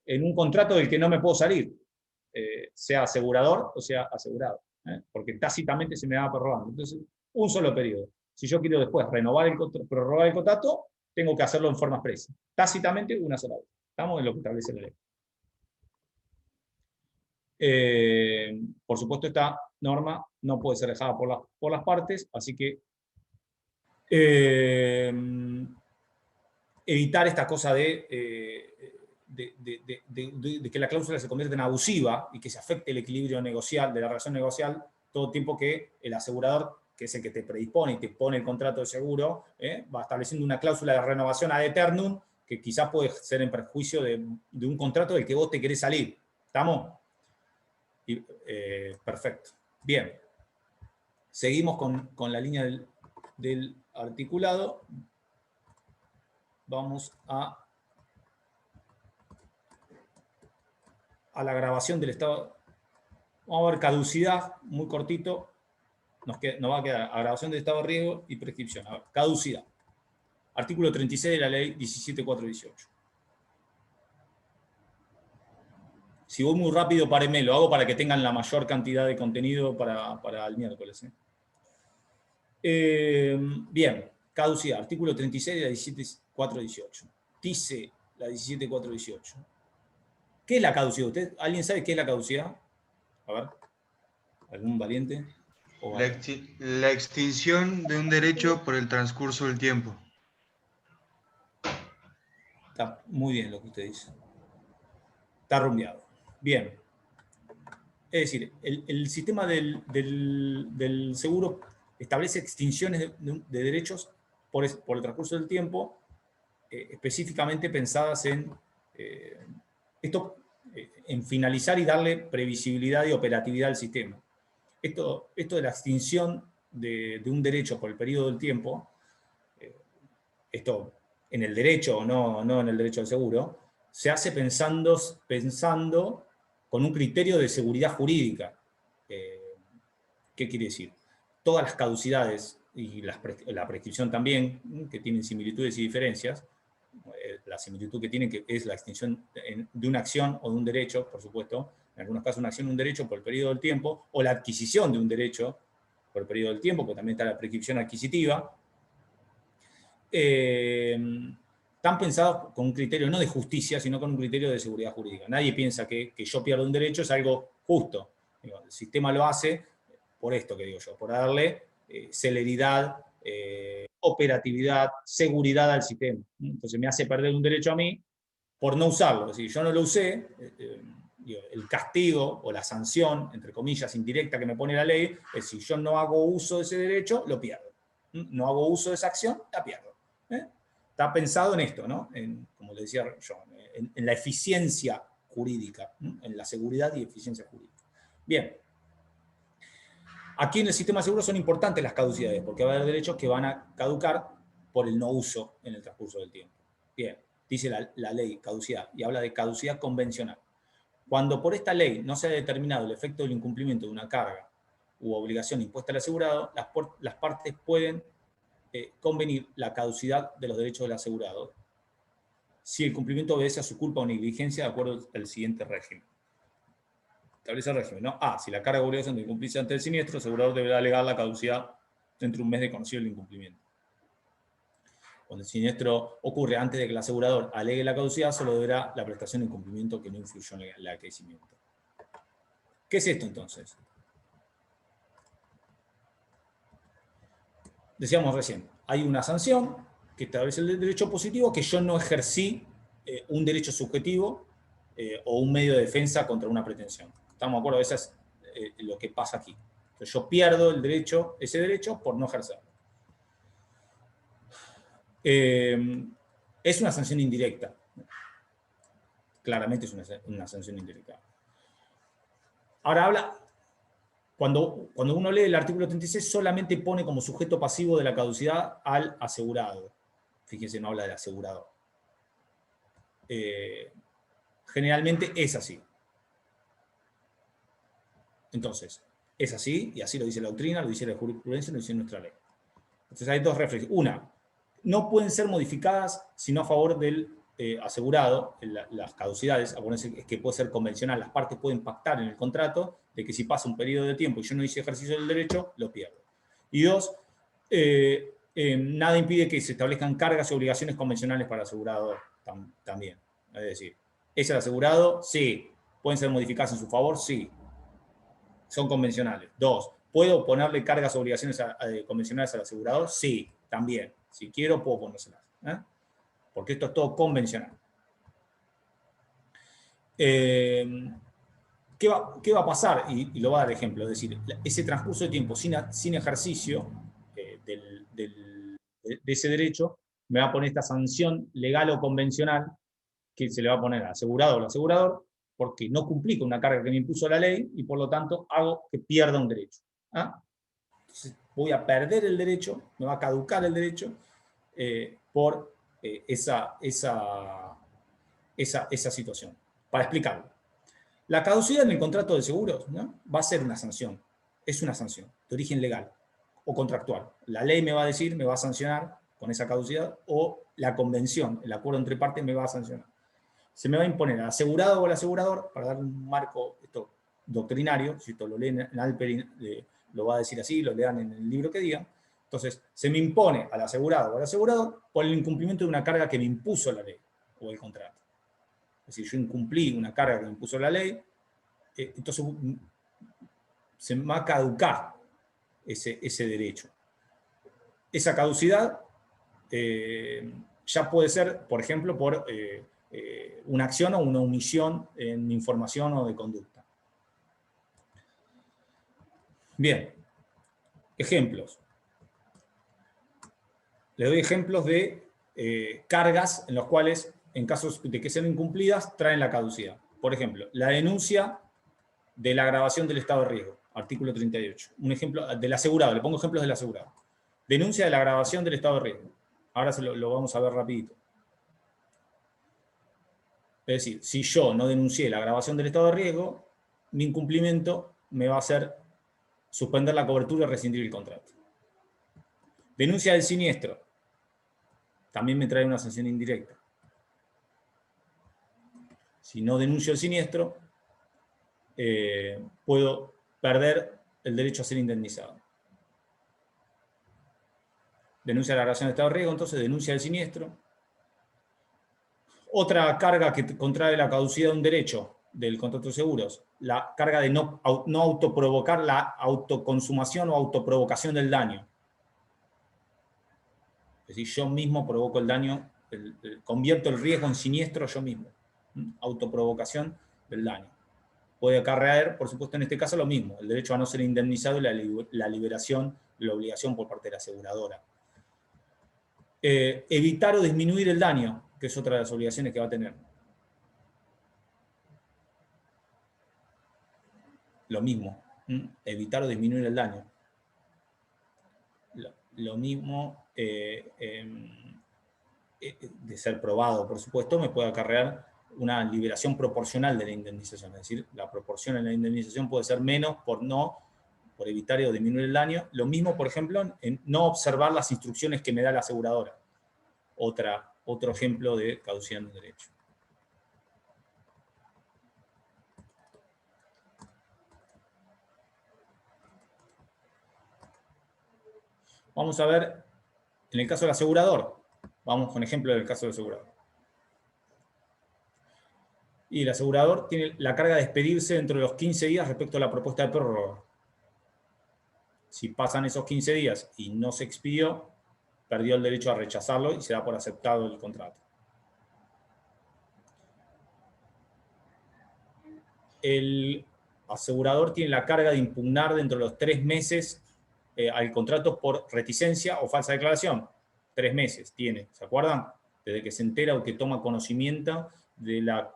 en un contrato del que no me puedo salir, sea asegurador o sea asegurado, porque tácitamente se me va prorrogando. Entonces, un solo periodo. Si yo quiero después prorrogar el contrato, tengo que hacerlo en forma expresa. Tácitamente, una sola vez. Estamos en lo que establece la ley. Por supuesto, esta norma no puede ser dejada por las partes, así que evitar esta cosa de que la cláusula se convierta en abusiva y que se afecte el equilibrio negocial de la relación negocial todo tiempo que el asegurador, que es el que te predispone y te pone el contrato de seguro, va estableciendo una cláusula de renovación ad eternum que quizás puede ser en perjuicio de un contrato del que vos te querés salir. ¿Estamos? Perfecto. Bien. Seguimos con la línea del articulado. Vamos a la grabación del estado. Vamos a ver caducidad, muy cortito. Nos va a quedar agravación del estado de riesgo y prescripción. A ver, caducidad. Artículo 36 de la ley 17.418. Si voy muy rápido, párenme, lo hago para que tengan la mayor cantidad de contenido para el miércoles. Bien, caducidad. Artículo 36 de la 17.418. Dice la 17.418. ¿Qué es la caducidad? ¿Alguien sabe qué es la caducidad? A ver, ¿algún valiente? La extinción de un derecho por el transcurso del tiempo. Está muy bien lo que usted dice. Está rumbeado. Bien. Es decir, el sistema del seguro establece extinciones de derechos por el transcurso del tiempo, específicamente pensadas en en finalizar y darle previsibilidad y operatividad al sistema. Esto de la extinción de un derecho por el periodo del tiempo, esto en el derecho o no en el derecho al seguro, se hace pensando con un criterio de seguridad jurídica. ¿Qué quiere decir? Todas las caducidades y la prescripción también, que tienen similitudes y diferencias, la similitud que tienen es la extinción de una acción o de un derecho, por supuesto, en algunos casos una acción de un derecho por el periodo del tiempo, o la adquisición de un derecho por el periodo del tiempo, porque también está la prescripción adquisitiva, están pensados con un criterio no de justicia, sino con un criterio de seguridad jurídica. Nadie piensa que yo pierda un derecho es algo justo. El sistema lo hace por esto que digo yo, por darle celeridad, operatividad, seguridad al sistema. Entonces me hace perder un derecho a mí por no usarlo. Si yo no lo usé, el castigo o la sanción, entre comillas, indirecta que me pone la ley, es si yo no hago uso de ese derecho, lo pierdo. No hago uso de esa acción, la pierdo. Está pensado en esto, ¿no? Como le decía yo, en la eficiencia jurídica, en la seguridad y eficiencia jurídica. Bien. Aquí en el sistema de seguros son importantes las caducidades, porque va a haber derechos que van a caducar por el no uso en el transcurso del tiempo. Bien, dice la ley caducidad, y habla de caducidad convencional. Cuando por esta ley no se ha determinado el efecto del incumplimiento de una carga u obligación impuesta al asegurado, las partes pueden convenir la caducidad de los derechos del asegurado si el cumplimiento obedece a su culpa o negligencia de acuerdo al siguiente régimen. Establece el régimen, ¿no? Si la carga o obligación de incumplirse ante el siniestro, el asegurador deberá alegar la caducidad dentro de un mes de conocido el incumplimiento. Cuando el siniestro ocurre antes de que el asegurador alegue la caducidad, solo deberá la prestación en cumplimiento que no influyó en el acreecimiento. ¿Qué es esto entonces? Decíamos recién, hay una sanción que establece el derecho positivo, que yo no ejercí un derecho subjetivo o un medio de defensa contra una pretensión. ¿Estamos de acuerdo? Eso es lo que pasa aquí. Entonces yo pierdo el derecho, ese derecho por no ejercerlo. Es una sanción indirecta. Claramente es una sanción indirecta. Ahora habla, cuando uno lee el artículo 36, solamente pone como sujeto pasivo de la caducidad al asegurado. Fíjense, no habla del asegurador. Generalmente es así. Entonces, es así, y así lo dice la doctrina, lo dice la jurisprudencia, lo dice nuestra ley. Entonces hay dos reflexiones. Una, no pueden ser modificadas sino a favor del asegurado, las caducidades, acuérdense que puede ser convencional, las partes pueden pactar en el contrato de que si pasa un periodo de tiempo y yo no hice ejercicio del derecho, lo pierdo. Y dos, nada impide que se establezcan cargas y obligaciones convencionales para el asegurado también. Es decir, ¿es el asegurado? Sí. ¿Pueden ser modificadas en su favor? Sí. Son convencionales. Dos, ¿puedo ponerle cargas o obligaciones convencionales al asegurador? Sí, también. Si quiero, puedo ponérselas. Porque esto es todo convencional. ¿Qué va a pasar? Y lo va a dar ejemplo. Es decir, ese transcurso de tiempo sin ejercicio de ese derecho me va a poner esta sanción legal o convencional que se le va a poner al asegurado o al asegurador porque no cumplí con una carga que me impuso la ley y por lo tanto hago que pierda un derecho. Entonces voy a perder el derecho, me va a caducar el derecho por esa situación. Para explicarlo. La caducidad en el contrato de seguros, ¿no?, va a ser una sanción. Es una sanción de origen legal o contractual. La ley me va a decir, me va a sancionar con esa caducidad, o la convención, el acuerdo entre partes me va a sancionar. Se me va a imponer al asegurado o al asegurador, para dar un marco doctrinario, si esto lo leen en Alperin, lo va a decir así, lo lean en el libro que digan. Entonces, se me impone al asegurado o al asegurador por el incumplimiento de una carga que me impuso la ley o el contrato. Es decir, yo incumplí una carga que me impuso la ley, entonces se me va a caducar ese derecho. Esa caducidad ya puede ser, por ejemplo, por una acción o una omisión en información o de conducta. Bien, ejemplos. Le doy ejemplos de cargas en los cuales, en casos de que sean incumplidas, traen la caducidad. Por ejemplo, la denuncia de la agravación del estado de riesgo, artículo 38. Un ejemplo del asegurado, le pongo ejemplos del asegurado. Denuncia de la agravación del estado de riesgo. Ahora lo vamos a ver rapidito. Es decir, si yo no denuncié la agravación del estado de riesgo, mi incumplimiento me va a hacer suspender la cobertura y rescindir el contrato. Denuncia del siniestro. También me trae una sanción indirecta. Si no denuncio el siniestro, puedo perder el derecho a ser indemnizado. Denuncia la agravación del estado de riesgo, entonces denuncia el siniestro. Otra carga que contrae la caducidad de un derecho del contrato de seguros, la carga de no autoprovocar la autoconsumación o autoprovocación del daño. Es decir, yo mismo provoco el daño, convierto el riesgo en siniestro yo mismo. Autoprovocación del daño. Puede acarrear, por supuesto, en este caso lo mismo, el derecho a no ser indemnizado y la liberación de la obligación por parte de la aseguradora. Evitar o disminuir el daño, que es otra de las obligaciones que va a tener. Lo mismo, evitar o disminuir el daño. Lo mismo, de ser probado, por supuesto, me puede acarrear una liberación proporcional de la indemnización. Es decir, la proporción en la indemnización puede ser menos por evitar o disminuir el daño. Lo mismo, por ejemplo, en no observar las instrucciones que me da la aseguradora. Otro ejemplo de caducidad de un derecho. Vamos a ver, en el caso del asegurador, Vamos con ejemplo del caso del asegurador. Y el asegurador tiene la carga de expedirse dentro de los 15 días respecto a la propuesta de prórroga. Si pasan esos 15 días y no se expidió, perdió el derecho a rechazarlo y se da por aceptado el contrato. El asegurador tiene la carga de impugnar dentro de los 3 meses al contrato por reticencia o falsa declaración. 3 meses tiene, ¿se acuerdan? Desde que se entera o que toma conocimiento de la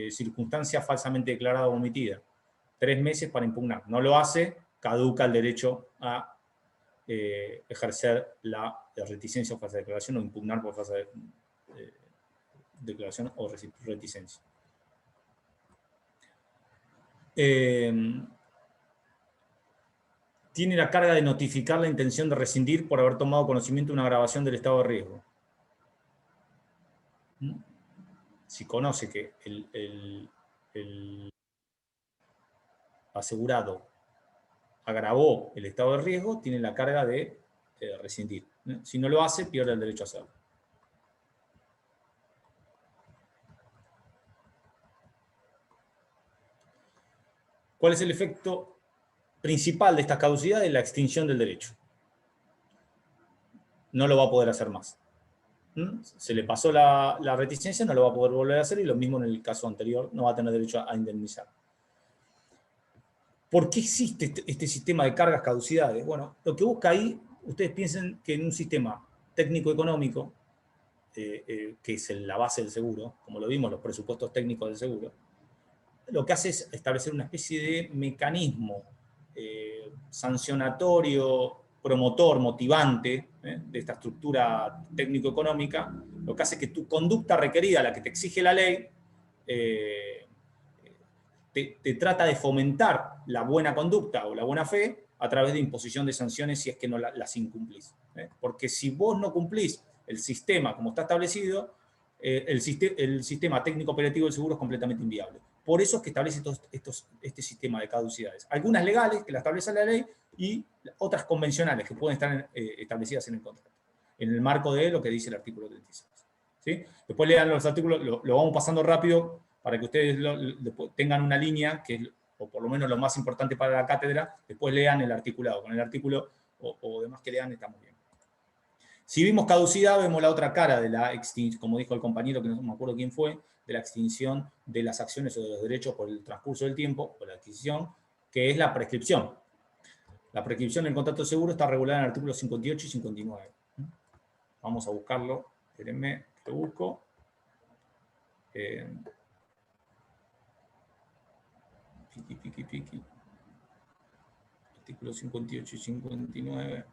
circunstancia falsamente declarada o omitida. 3 meses para impugnar. No lo hace, caduca el derecho a ejercer la reticencia o falsa declaración o impugnar por falsa declaración o reticencia. Tiene la carga de notificar la intención de rescindir por haber tomado conocimiento de una agravación del estado de riesgo. Si conoce que el asegurado agravó el estado de riesgo, tiene la carga de rescindir. Si no lo hace, pierde el derecho a hacerlo. ¿Cuál es el efecto principal de esta caducidad? Es la extinción del derecho. No lo va a poder hacer más. Se le pasó la reticencia, no lo va a poder volver a hacer, y lo mismo en el caso anterior, no va a tener derecho a indemnizar. ¿Por qué existe este sistema de cargas caducidades? Bueno, lo que busca ahí, ustedes piensen que en un sistema técnico-económico, que es la base del seguro, como lo vimos, los presupuestos técnicos del seguro, lo que hace es establecer una especie de mecanismo sancionatorio, promotor, motivante, de esta estructura técnico-económica, lo que hace que tu conducta requerida, la que te exige la ley, te trata de fomentar la buena conducta o la buena fe a través de imposición de sanciones si es que no las incumplís. Porque si vos no cumplís el sistema como está establecido, el sistema técnico operativo del seguro es completamente inviable. Por eso es que establece este sistema de caducidades. Algunas legales, que la establece la ley, y otras convencionales, que pueden estar establecidas en el contrato, en el marco de lo que dice el artículo 36. ¿Sí? Después lean los artículos, lo vamos pasando rápido, para que ustedes tengan una línea, que es, o por lo menos lo más importante para la cátedra, después lean el articulado. Con el artículo o demás que lean estamos bien. Si vimos caducidad, vemos la otra cara de la extinción, como dijo el compañero, que no me acuerdo quién fue, de la extinción de las acciones o de los derechos por el transcurso del tiempo, por la adquisición, que es la prescripción. La prescripción en el contrato de seguro está regulada en el artículo 58 y 59. Vamos a buscarlo. Espérenme, lo busco. Piqui. Artículo 58 y 59.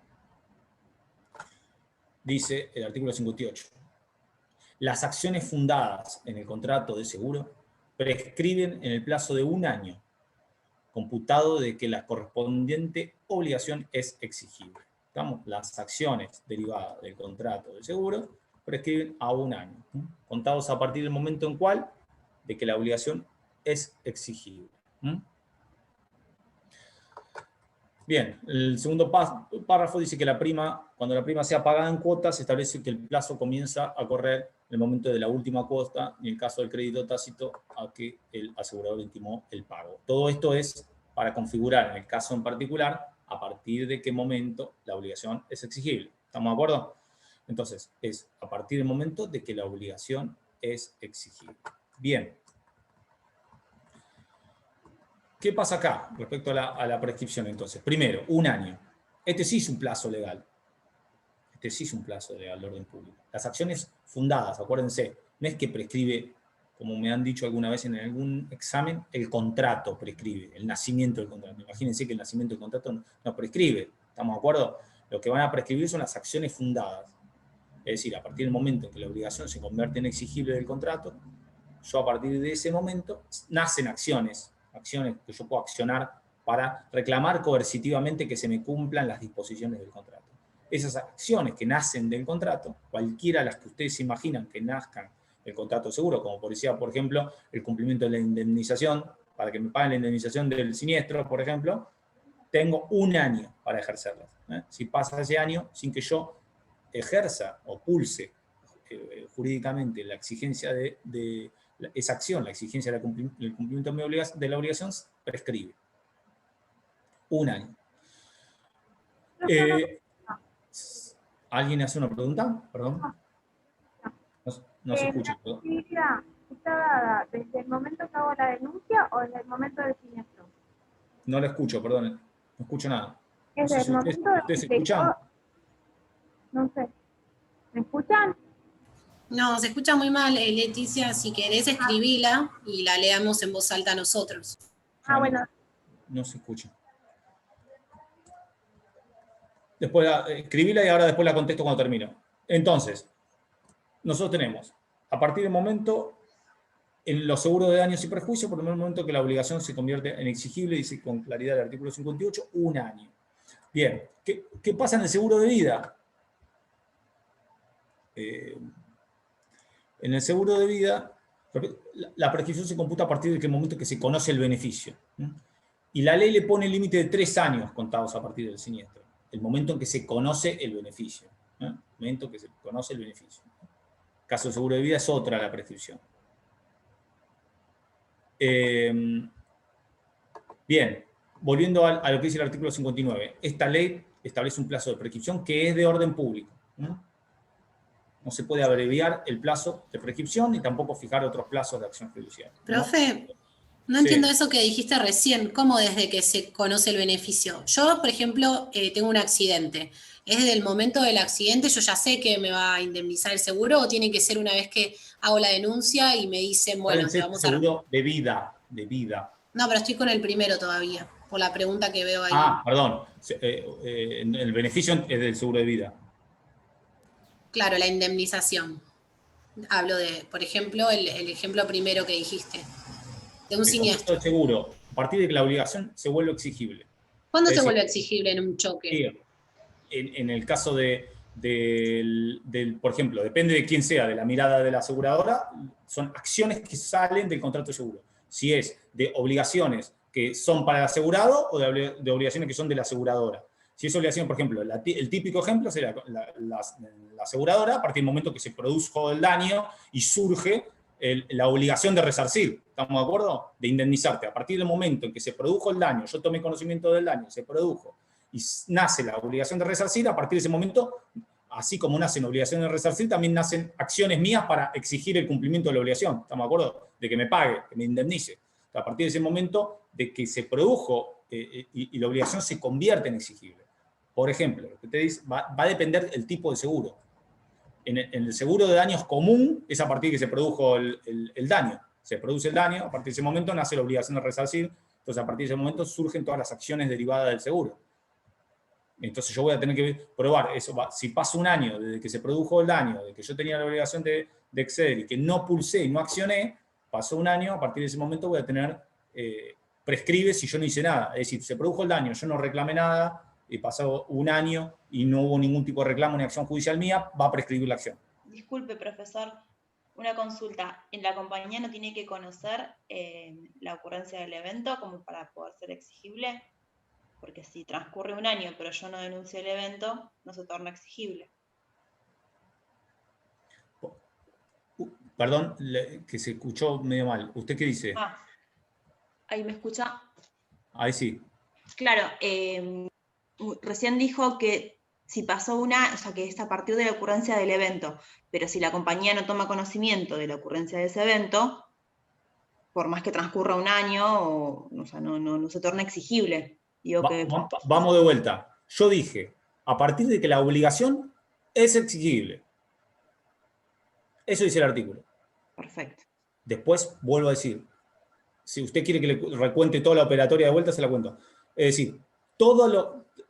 Dice el artículo 58. Las acciones fundadas en el contrato de seguro prescriben en el plazo de 1 año, computado de que la correspondiente obligación es exigible. ¿Estamos? Las acciones derivadas del contrato de seguro prescriben a 1 año, contados a partir del momento en cual de que la obligación es exigible. Bien, el segundo párrafo dice que cuando la prima sea pagada en cuotas, se establece que el plazo comienza a correr en el momento de la última cuota, y en el caso del crédito tácito, a que el asegurador intimó el pago. Todo esto es para configurar, en el caso en particular, a partir de qué momento la obligación es exigible. ¿Estamos de acuerdo? Entonces, es a partir del momento de que la obligación es exigible. Bien. ¿Qué pasa acá respecto a la prescripción entonces? Primero, 1 año. Este sí es un plazo legal. Este sí es un plazo legal de orden público. Las acciones fundadas, acuérdense, no es que prescribe, como me han dicho alguna vez en algún examen, el contrato prescribe, el nacimiento del contrato. Imagínense que el nacimiento del contrato no prescribe. ¿Estamos de acuerdo? Lo que van a prescribir son las acciones fundadas. Es decir, a partir del momento en que la obligación se convierte en exigible del contrato, yo a partir de ese momento nacen acciones que yo puedo accionar para reclamar coercitivamente que se me cumplan las disposiciones del contrato. Esas acciones que nacen del contrato, cualquiera de las que ustedes se imaginan que nazcan del contrato de seguro, como por ejemplo, el cumplimiento de la indemnización, para que me paguen la indemnización del siniestro, por ejemplo, tengo 1 año para ejercerlas. Si pasa ese año sin que yo ejerza o pulse jurídicamente la exigencia de esa acción, la exigencia del cumplimiento de la obligación, prescribe. Un año. ¿Alguien hace una pregunta? Perdón. No se escucha. ¿La flexibilidad está dada desde el momento que hago la denuncia o desde el momento del siniestro? No la escucho, perdón. No escucho nada. No sé Desde si el momento ¿ustedes de que escuchan? no sé. ¿Me escuchan? No, se escucha muy mal, Leticia. Si querés, escribila y la leamos en voz alta nosotros. Bueno. No se escucha. Después escribíla y ahora después la contesto cuando termino. Entonces, nosotros tenemos, a partir del momento, en los seguros de daños y perjuicios, por el momento que la obligación se convierte en exigible, dice con claridad el artículo 58, un año. Bien, ¿qué pasa en el seguro de vida? En el seguro de vida, la prescripción se computa a partir del momento que se conoce el beneficio. Y la ley le pone el límite de 3 años contados a partir del siniestro. El momento en que se conoce el beneficio. El momento en que se conoce el beneficio. En el caso del seguro de vida es otra la prescripción. Bien, volviendo a lo que dice el artículo 59. Esta ley establece un plazo de prescripción que es de orden público. No se puede abreviar el plazo de prescripción ni tampoco fijar otros plazos de acción judicial. Profe, no entiendo eso que dijiste recién. ¿Cómo desde que se conoce el beneficio? Yo, por ejemplo, tengo un accidente. ¿Es desde el momento del accidente yo ya sé que me va a indemnizar el seguro o tiene que ser una vez que hago la denuncia y me dicen, bueno, te vamos a... Seguro de vida, No, pero estoy con el primero todavía, por la pregunta que veo ahí. Perdón. El beneficio es del seguro de vida. Claro, la indemnización. Hablo de, por ejemplo, el ejemplo primero que dijiste, de un siniestro. El seguro, a partir de que la obligación se vuelve exigible. ¿Cuándo se vuelve exigible en un choque? En el caso por ejemplo, depende de quién sea, de la mirada de la aseguradora, son acciones que salen del contrato de seguro. Si es de obligaciones que son para el asegurado o de obligaciones que son de la aseguradora. Si es obligación, por ejemplo, el típico ejemplo sería la aseguradora, a partir del momento que se produjo el daño y surge la obligación de resarcir, ¿estamos de acuerdo? De indemnizarte. A partir del momento en que se produjo el daño, yo tomé conocimiento del daño, se produjo, y nace la obligación de resarcir, a partir de ese momento, así como nacen obligaciones de resarcir, también nacen acciones mías para exigir el cumplimiento de la obligación, ¿estamos de acuerdo? De que me pague, que me indemnice. A partir de ese momento de que se produjo y la obligación se convierte en exigible. Por ejemplo, lo que te dice, va a depender del tipo de seguro. En el seguro de daños común es a partir de que se produjo el daño. Se produce el daño, a partir de ese momento nace la obligación de resarcir, entonces a partir de ese momento surgen todas las acciones derivadas del seguro. Entonces yo voy a tener que probar eso. Si pasa un año desde que se produjo el daño, de que yo tenía la obligación de exceder y que no pulsé y no accioné, pasó un año, a partir de ese momento voy a tener, prescribe si yo no hice nada. Es decir, se produjo el daño, yo no reclamé nada, y pasó un año y no hubo ningún tipo de reclamo ni acción judicial mía, va a prescribir la acción. Disculpe, profesor, una consulta. ¿En la compañía no tiene que conocer la ocurrencia del evento como para poder ser exigible? Porque si transcurre un año pero yo no denuncio el evento, no se torna exigible. Perdón, que se escuchó medio mal. ¿Usted qué dice? ¿Ahí me escucha? Ahí sí. Claro, recién dijo que si pasó o sea, que es a partir de la ocurrencia del evento, pero si la compañía no toma conocimiento de la ocurrencia de ese evento, por más que transcurra un año, o sea, no se torna exigible. Vamos de vuelta. Yo dije, a partir de que la obligación es exigible. Eso dice el artículo. Perfecto. Después, vuelvo a decir, si usted quiere que le recuente toda la operatoria de vuelta, se la cuento. Es decir,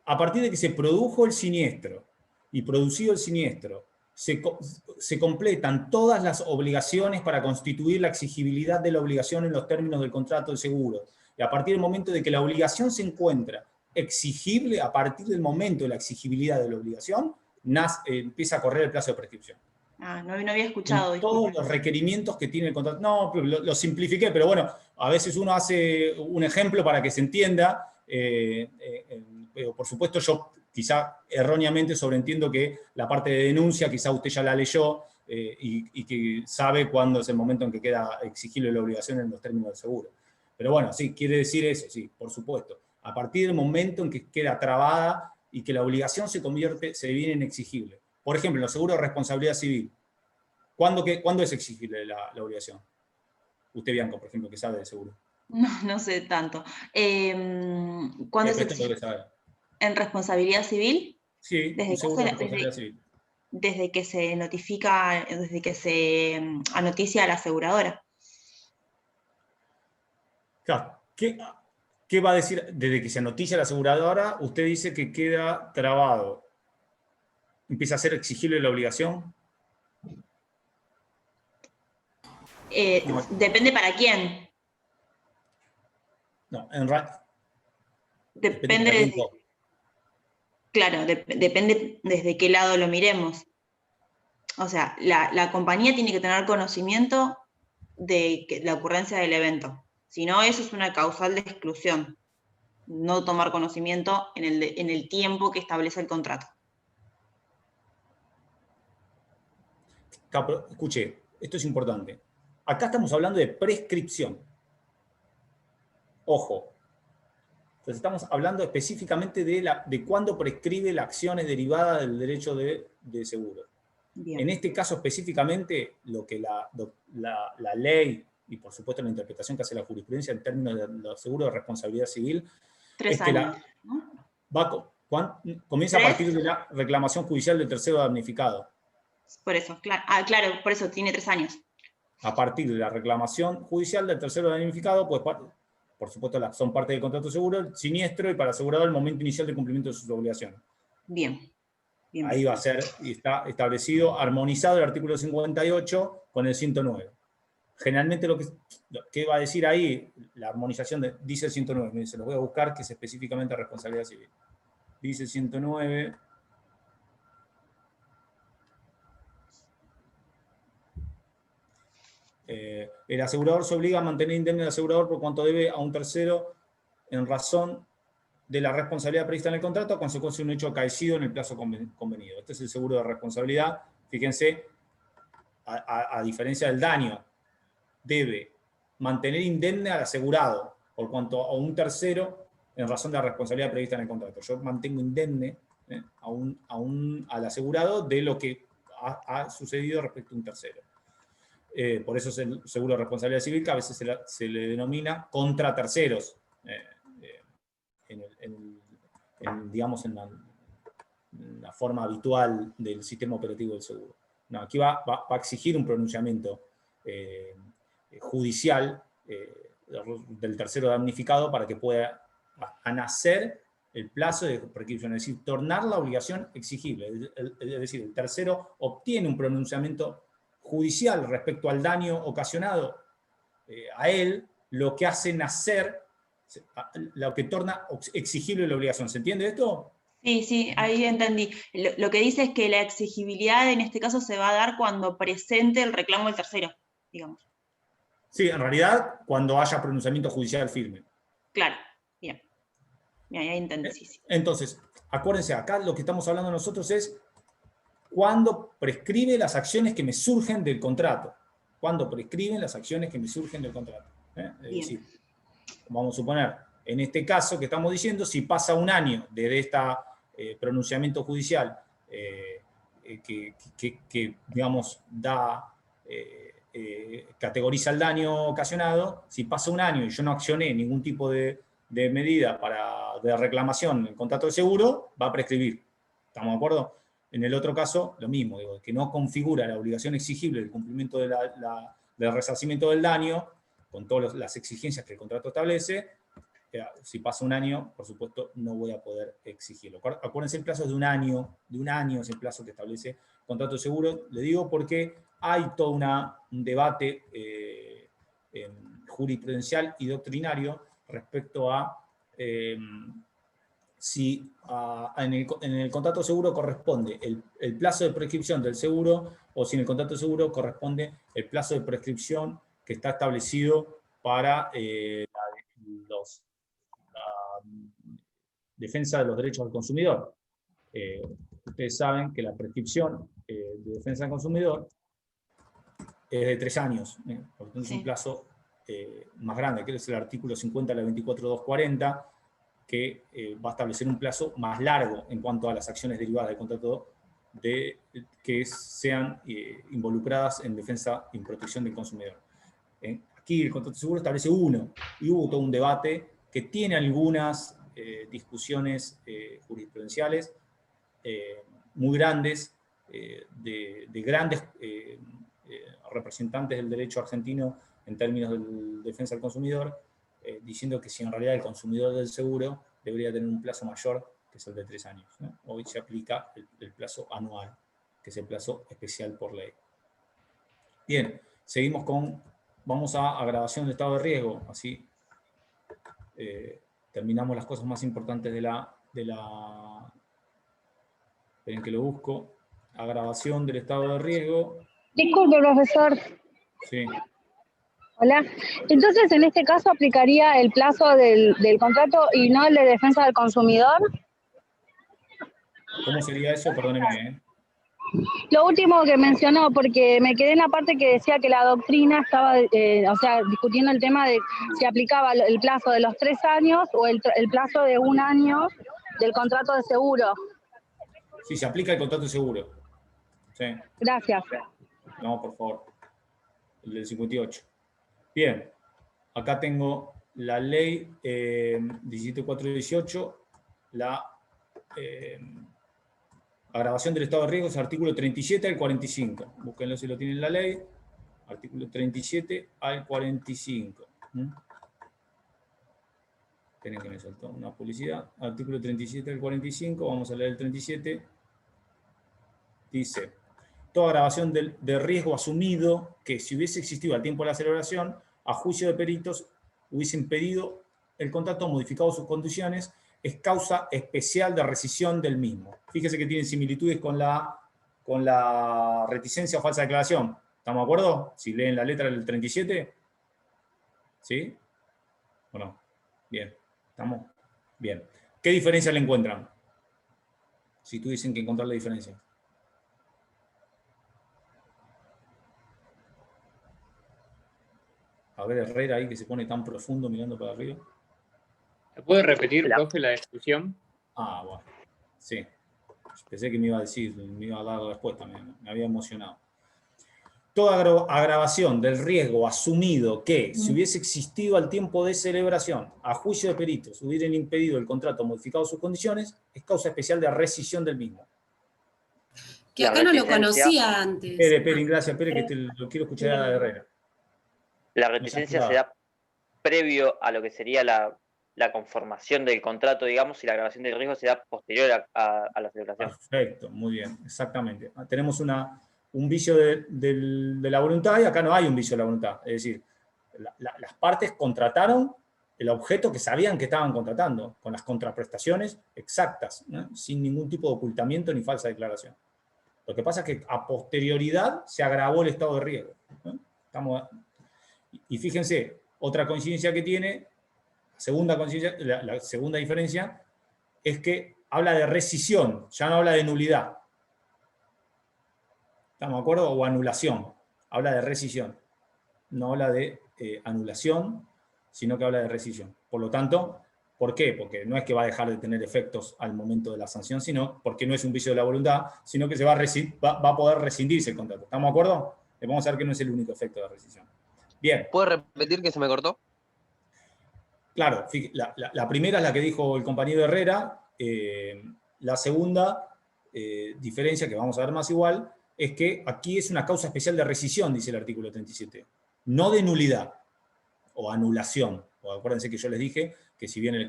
a partir de que se produjo el siniestro y producido el siniestro, se completan todas las obligaciones para constituir la exigibilidad de la obligación en los términos del contrato de seguro. Y a partir del momento de que la obligación se encuentra exigible, a partir del momento de la exigibilidad de la obligación, empieza a correr el plazo de prescripción. No había escuchado. Todos los requerimientos que tiene el contrato. No, lo simplifiqué, pero bueno, a veces uno hace un ejemplo para que se entienda. Pero por supuesto yo quizá erróneamente sobreentiendo que la parte de denuncia, quizá usted ya la leyó, y que sabe cuándo es el momento en que queda exigible la obligación en los términos del seguro. Pero bueno, sí, quiere decir eso, sí, por supuesto. A partir del momento en que queda trabada y que la obligación se deviene inexigible. Por ejemplo, en los seguros de responsabilidad civil, ¿cuándo es exigible la obligación? Usted, Bianco, por ejemplo, que sabe de seguro. No sé tanto. ¿Cuándo es exigible? ¿En responsabilidad civil? Sí, Desde seguro de responsabilidad civil. Desde que se notifica, desde que se anoticia a la aseguradora. Claro. ¿Qué va a decir? Desde que se anoticia a la aseguradora, usted dice que queda trabado. ¿Empieza a ser exigible la obligación? Depende para quién. No, en realidad. Depende de, claro, depende desde qué lado lo miremos. O sea, la compañía tiene que tener conocimiento de la ocurrencia del evento. Si no, eso es una causal de exclusión. No tomar conocimiento en el tiempo que establece el contrato. Escuche, esto es importante. Acá estamos hablando de prescripción. Ojo. Entonces estamos hablando específicamente de cuándo prescribe las acciones derivadas del derecho de seguro. Bien. En este caso específicamente, lo que la ley, y por supuesto la interpretación que hace la jurisprudencia en términos de los seguros de responsabilidad civil, 3 años, ¿no? Comienza 3. A partir de la reclamación judicial del tercero damnificado. Por eso, claro, por eso tiene 3 años. A partir de la reclamación judicial del tercero damnificado, pues por supuesto son parte del contrato de seguro, el siniestro, y para el asegurador el momento inicial de cumplimiento de sus obligaciones. Bien. Ahí va a ser, y está establecido, armonizado el artículo 58 con el 109. Generalmente lo que va a decir ahí, la armonización dice el 109, se los voy a buscar, que es específicamente responsabilidad civil. Dice el 109... el asegurador se obliga a mantener indemne al asegurador por cuanto debe a un tercero en razón de la responsabilidad prevista en el contrato a consecuencia de un hecho acaecido en el plazo convenido. Este es el seguro de responsabilidad. Fíjense, a diferencia del daño, debe mantener indemne al asegurado por cuanto a un tercero en razón de la responsabilidad prevista en el contrato. Yo mantengo indemne al asegurado de lo que ha sucedido respecto a un tercero. Por eso es el seguro de responsabilidad civil, que a veces se le denomina contra terceros, digamos, en la forma habitual del sistema operativo del seguro. No, aquí va a exigir un pronunciamiento judicial del tercero damnificado para que pueda nacer el plazo de prescripción, es decir, tornar la obligación exigible. Es decir, el tercero obtiene un pronunciamiento judicial respecto al daño ocasionado a él, lo que hace nacer, lo que torna exigible la obligación. ¿Se entiende esto? Sí, ahí entendí. Lo que dice es que la exigibilidad en este caso se va a dar cuando presente el reclamo del tercero, digamos. Sí, en realidad, cuando haya pronunciamiento judicial firme. Claro, bien. Ahí entendí, sí. Entonces, acuérdense, acá lo que estamos hablando nosotros es cuando prescribe las acciones que me surgen del contrato. Cuando prescriben las acciones que me surgen del contrato. Es decir, vamos a suponer, en este caso que estamos diciendo, si pasa un año desde este pronunciamiento judicial que digamos, categoriza el daño ocasionado, si pasa un año y yo no accioné ningún tipo de medida de reclamación en el contrato de seguro, va a prescribir. ¿Estamos de acuerdo? En el otro caso, lo mismo, digo, que no configura la obligación exigible del cumplimiento del resarcimiento del daño, con todas las exigencias que el contrato establece. Si pasa un año, por supuesto, no voy a poder exigirlo. Acuérdense, el plazo es de un año es el plazo que establece el contrato de seguro. Le digo porque hay todo un debate jurisprudencial y doctrinario respecto a si en el contrato de seguro corresponde el plazo de prescripción del seguro o si en el contrato de seguro corresponde el plazo de prescripción que está establecido para la defensa de los derechos del consumidor. Ustedes saben que la prescripción de defensa del consumidor es de 3 años, por lo tanto es Sí. un plazo más grande, que es el artículo 50 de la 24.240, que va a establecer un plazo más largo en cuanto a las acciones derivadas del contrato que sean involucradas en defensa y protección del consumidor. Aquí el contrato seguro establece uno, y hubo todo un debate que tiene algunas discusiones jurisprudenciales muy grandes, de grandes representantes del derecho argentino en términos de defensa del consumidor, diciendo que si en realidad el consumidor del seguro debería tener un plazo mayor, que es el de 3 años, ¿no? Hoy se aplica el plazo anual, que es el plazo especial por ley. Bien, seguimos vamos a agravación de estado de riesgo, así terminamos las cosas más importantes de la esperen que lo busco, agravación del estado de riesgo. Disculpe, profesor. Sí. Hola. Entonces, en este caso, ¿aplicaría el plazo del contrato y no el de defensa del consumidor? ¿Cómo sería eso? Perdóneme. Lo último que mencionó, porque me quedé en la parte que decía que la doctrina estaba, discutiendo el tema de si aplicaba el plazo de los 3 años o el plazo de 1 año del contrato de seguro. Sí, se aplica el contrato de seguro. Sí. Gracias. No, por favor. El del 58. Bien. Acá tengo la ley 17418, la agravación del estado de riesgo, es artículo 37 al 45. Búsquenlo si lo tienen en la ley. Artículo 37 al 45. Esperen que me saltó una publicidad. Artículo 37 al 45. Vamos a leer el 37. Dice: toda agravación de riesgo asumido que, si hubiese existido al tiempo de la celebración, a juicio de peritos, hubiese impedido el contrato, modificado sus condiciones, es causa especial de rescisión del mismo. Fíjese que tienen similitudes con la reticencia o falsa declaración. ¿Estamos de acuerdo? Si leen la letra del 37. ¿Sí? ¿O no? Bien. ¿Estamos? Bien. ¿Qué diferencia le encuentran? Si tuviesen que encontrar la diferencia. A ver, Herrera ahí que se pone tan profundo mirando para arriba. ¿Me puede repetir, profe, la discusión? Ah, bueno. Sí. Pensé que me iba a decir, me iba a dar la respuesta, me había emocionado. Toda agravación del riesgo asumido que, si hubiese existido al tiempo de celebración, a juicio de peritos, hubieran impedido el contrato o modificado sus condiciones, es causa especial de rescisión del mismo. Que acá no lo conocía antes. Espere, gracias, que lo quiero escuchar a Herrera. La reticencia se da previo a lo que sería la conformación del contrato, digamos, y la agravación del riesgo se da posterior a la celebración. Perfecto, muy bien, exactamente. Tenemos un vicio de la voluntad, y acá no hay un vicio de la voluntad. Es decir, las partes contrataron el objeto que sabían que estaban contratando, con las contraprestaciones exactas, ¿no? Sin ningún tipo de ocultamiento ni falsa declaración. Lo que pasa es que a posterioridad se agravó el estado de riesgo, ¿no? Y fíjense, otra coincidencia que tiene, la segunda diferencia, es que habla de rescisión, ya no habla de nulidad. ¿Estamos de acuerdo? O anulación. Habla de rescisión. No habla de anulación, sino que habla de rescisión. Por lo tanto, ¿por qué? Porque no es que va a dejar de tener efectos al momento de la sanción, sino porque no es un vicio de la voluntad, sino que va a poder rescindirse el contrato. ¿Estamos de acuerdo? Vamos a ver que no es el único efecto de rescisión. Bien. ¿Puede repetir que se me cortó? Claro, la primera es la que dijo el compañero Herrera. La segunda diferencia, que vamos a ver más igual, es que aquí es una causa especial de rescisión, dice el artículo 37. No de nulidad o anulación. O acuérdense que yo les dije que si bien el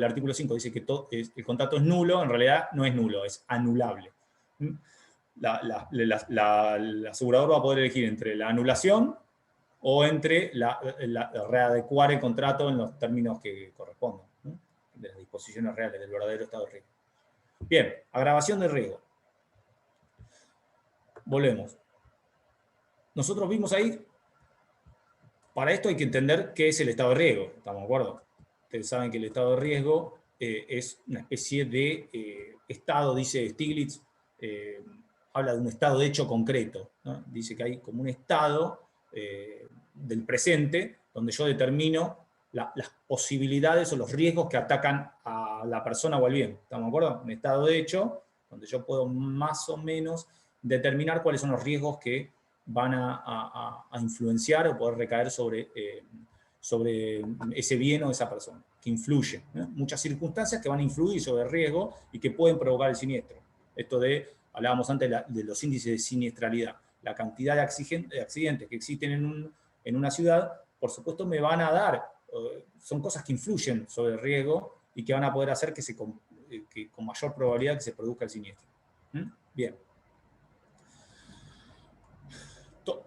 artículo 5 dice que el contrato es nulo, en realidad no es nulo, es anulable. El asegurador va a poder elegir entre la anulación o entre readecuar el contrato en los términos que correspondan, ¿no? De las disposiciones reales del verdadero estado de riesgo. Bien, agravación del riesgo. Volvemos. Nosotros vimos ahí, para esto hay que entender qué es el estado de riesgo, ¿estamos de acuerdo? Ustedes saben que el estado de riesgo es una especie de estado, dice Stiglitz, habla de un estado de hecho concreto, ¿no? Dice que hay como un estado del presente donde yo determino las posibilidades o los riesgos que atacan a la persona o al bien. ¿Estamos de acuerdo? Un estado de hecho donde yo puedo más o menos determinar cuáles son los riesgos que van a influenciar o poder recaer sobre ese bien o esa persona, que influye, ¿no? Muchas circunstancias que van a influir sobre el riesgo y que pueden provocar el siniestro. Esto hablábamos antes de los índices de siniestralidad. La cantidad de accidentes que existen en una ciudad, por supuesto, me van a dar, son cosas que influyen sobre el riesgo y que van a poder hacer que con mayor probabilidad que se produzca el siniestro. Bien.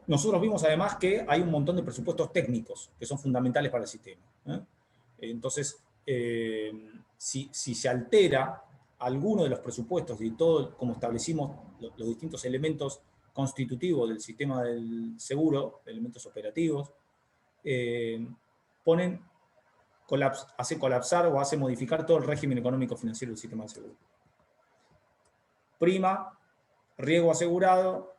Nosotros vimos además que hay un montón de presupuestos técnicos que son fundamentales para el sistema. Entonces, si se altera alguno de los presupuestos y todo, como establecimos los distintos elementos constitutivos del sistema del seguro, elementos operativos, hace colapsar o hace modificar todo el régimen económico financiero del sistema del seguro. Prima, riesgo asegurado,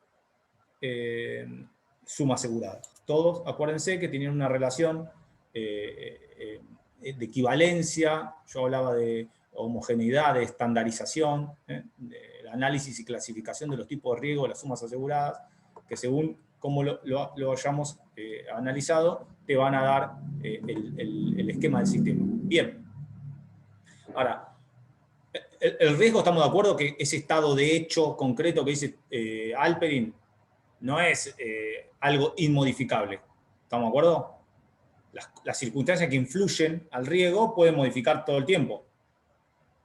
suma asegurada. Todos, acuérdense que tenían una relación de equivalencia, yo hablaba de homogeneidad, de estandarización, de análisis y clasificación de los tipos de riesgo de las sumas aseguradas, que según cómo lo hayamos analizado, te van a dar el esquema del sistema. Bien. Ahora, el riesgo, estamos de acuerdo que ese estado de hecho concreto que dice Alperin no es algo inmodificable. ¿Estamos de acuerdo? Las circunstancias que influyen al riesgo pueden modificar todo el tiempo.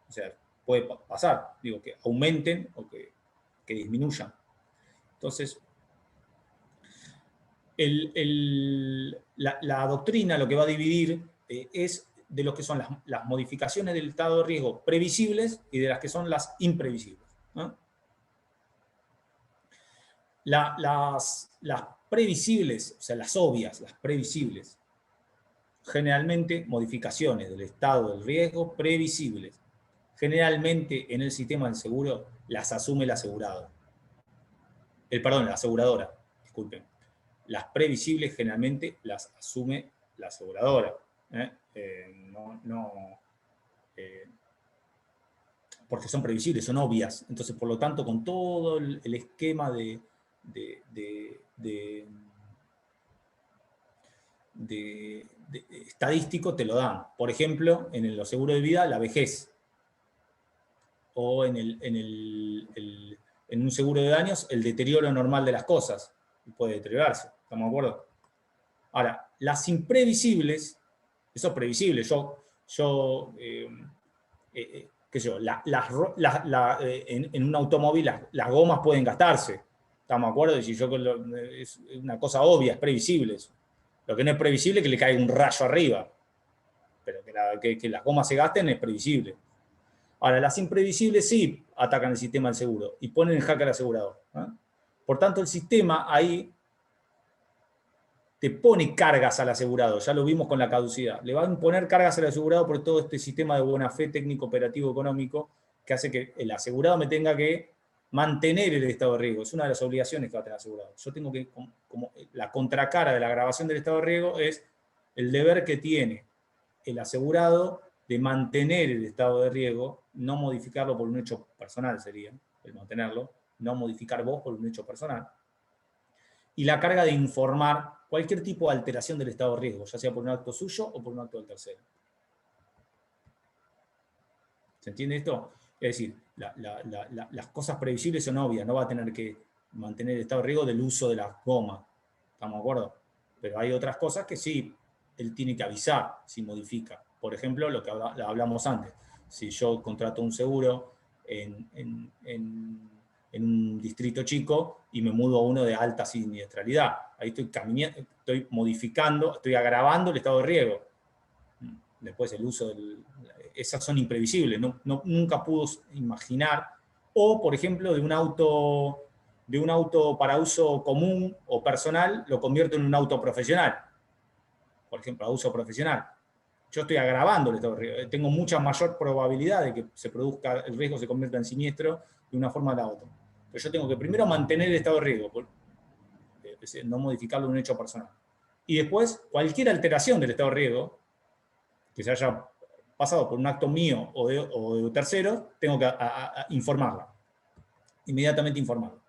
O sea, puede pasar, digo, que aumenten o que disminuyan. Entonces, la doctrina lo que va a dividir es de lo que son las modificaciones del estado de riesgo previsibles y de las que son las imprevisibles, ¿no? Las previsibles, o sea, las obvias, las previsibles, generalmente modificaciones del estado del riesgo previsibles. Generalmente en el sistema del seguro las asume el asegurado. La aseguradora, disculpen. Las previsibles generalmente las asume la aseguradora. Porque son previsibles, son obvias. Entonces, por lo tanto, con todo el esquema estadístico te lo dan. Por ejemplo, en los seguros de vida, la vejez. O en un seguro de daños, el deterioro normal de las cosas. Puede deteriorarse, ¿estamos de acuerdo? Ahora, las imprevisibles, eso es previsible. En un automóvil las gomas pueden gastarse. ¿Estamos de acuerdo? Es una cosa obvia, es previsible eso. Lo que no es previsible es que le caiga un rayo arriba. Pero que las gomas se gasten es previsible. Ahora, las imprevisibles sí atacan el sistema del seguro y ponen en jaque al asegurador, ¿no? Por tanto, el sistema ahí te pone cargas al asegurado, ya lo vimos con la caducidad. Le va a imponer cargas al asegurado por todo este sistema de buena fe técnico, operativo, económico, que hace que el asegurado me tenga que mantener el estado de riesgo. Es una de las obligaciones que va a tener el asegurado. Yo tengo que, como la contracara de la agravación del estado de riesgo es el deber que tiene el asegurado de mantener el estado de riesgo, no modificarlo por un hecho personal sería, el mantenerlo, no modificar vos por un hecho personal. Y la carga de informar cualquier tipo de alteración del estado de riesgo, ya sea por un acto suyo o por un acto del tercero. ¿Se entiende esto? Es decir, las cosas previsibles son obvias, no va a tener que mantener el estado de riesgo del uso de la goma. ¿Estamos de acuerdo? Pero hay otras cosas que sí, él tiene que avisar si modifica. Por ejemplo, lo que hablamos antes. Si yo contrato un seguro en un distrito chico y me mudo a uno de alta siniestralidad. Ahí estoy modificando, estoy agravando el estado de riesgo. Después el uso esas son imprevisibles, nunca pudo imaginar. O, por ejemplo, de un auto para uso común o personal, lo convierto en un auto profesional. Por ejemplo, a uso profesional. Yo estoy agravando el estado de riesgo. Tengo mucha mayor probabilidad de que el riesgo se convierta en siniestro de una forma o de la otra. Pero yo tengo que primero mantener el estado de riesgo, no modificarlo en un hecho personal. Y después, cualquier alteración del estado de riesgo, que se haya pasado por un acto mío o de tercero, tengo que informarla. Inmediatamente informarla.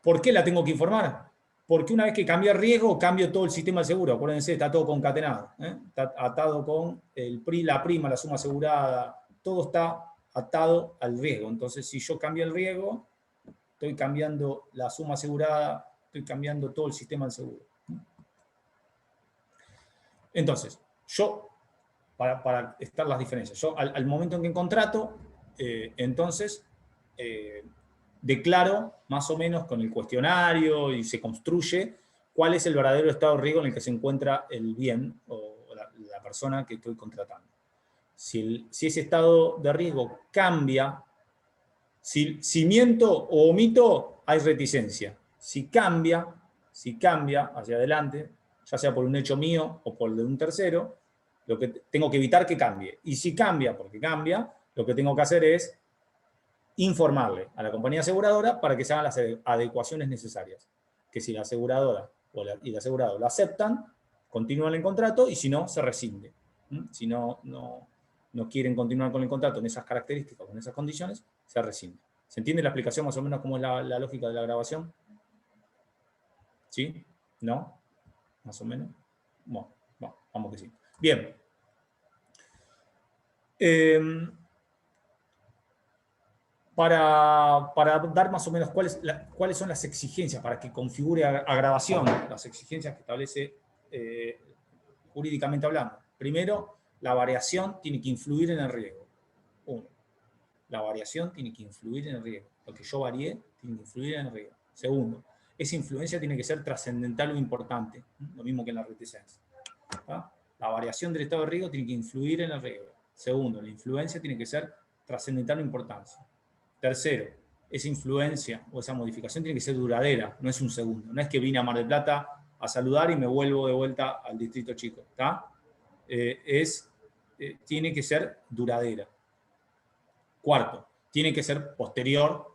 ¿Por qué la tengo que informar? Porque una vez que cambia el riesgo, cambio todo el sistema de seguro. Acuérdense, está todo concatenado. Está atado con la prima, la suma asegurada, todo está atado al riesgo. Entonces, si yo cambio el riesgo, estoy cambiando la suma asegurada, estoy cambiando todo el sistema de seguro. Entonces, yo, para estar las diferencias, yo al momento en que contrato, entonces, declaro más o menos con el cuestionario y se construye cuál es el verdadero estado de riesgo en el que se encuentra el bien o la persona que estoy contratando. Si ese estado de riesgo cambia, si miento o omito, hay reticencia. Si cambia hacia adelante, ya sea por un hecho mío o por el de un tercero, lo que tengo que evitar que cambie. Y si cambia, porque cambia, lo que tengo que hacer es informarle a la compañía aseguradora para que se hagan las adecuaciones necesarias. Que si la aseguradora y el asegurado lo aceptan, continúan el contrato, y si no, se rescinde. Si no quieren continuar con el contrato en esas características, con esas condiciones, se rescinde. ¿Se entiende la explicación más o menos cómo es la lógica de la grabación? ¿Sí? ¿No? ¿Más o menos? Bueno, vamos que sí. Bien. Para dar más o menos cuáles son las exigencias para que configure agravación, las exigencias que establece jurídicamente hablando. Primero, la variación tiene que influir en el riesgo. Uno, la variación tiene que influir en el riesgo. Lo que yo varié tiene que influir en el riesgo. Segundo, esa influencia tiene que ser trascendental o importante, lo mismo que en la reticencia. La variación del estado de riesgo tiene que influir en el riesgo. Segundo, la influencia tiene que ser trascendental o importante. Tercero, esa influencia o esa modificación tiene que ser duradera, no es un segundo. No es que vine a Mar del Plata a saludar y me vuelvo de vuelta al distrito chico. Tiene que ser duradera. Cuarto, tiene que ser posterior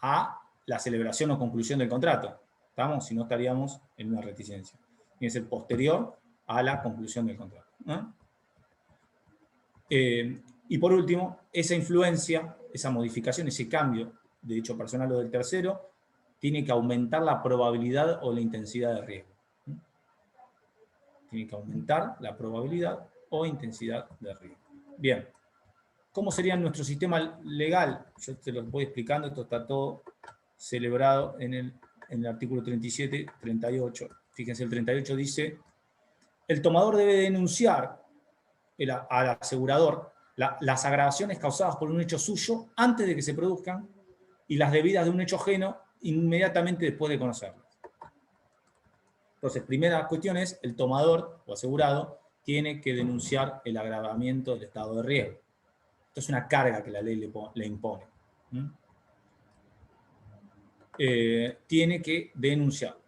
a la celebración o conclusión del contrato. ¿Estamos? Si no, estaríamos en una reticencia. Tiene que ser posterior a la conclusión del contrato. Y por último, esa influencia, esa modificación, ese cambio de hecho personal o del tercero, tiene que aumentar la probabilidad o la intensidad de riesgo. Tiene que aumentar la probabilidad o intensidad de riesgo. Bien. ¿Cómo sería nuestro sistema legal? Yo te lo voy explicando, esto está todo celebrado en el artículo 37, 38. Fíjense, el 38 dice, el tomador debe denunciar al asegurador las agravaciones causadas por un hecho suyo antes de que se produzcan y las debidas de un hecho ajeno inmediatamente después de conocerlas. Entonces, primera cuestión es, el tomador o asegurado tiene que denunciar el agravamiento del estado de riesgo. Esto es una carga que la ley le impone. Tiene que denunciar.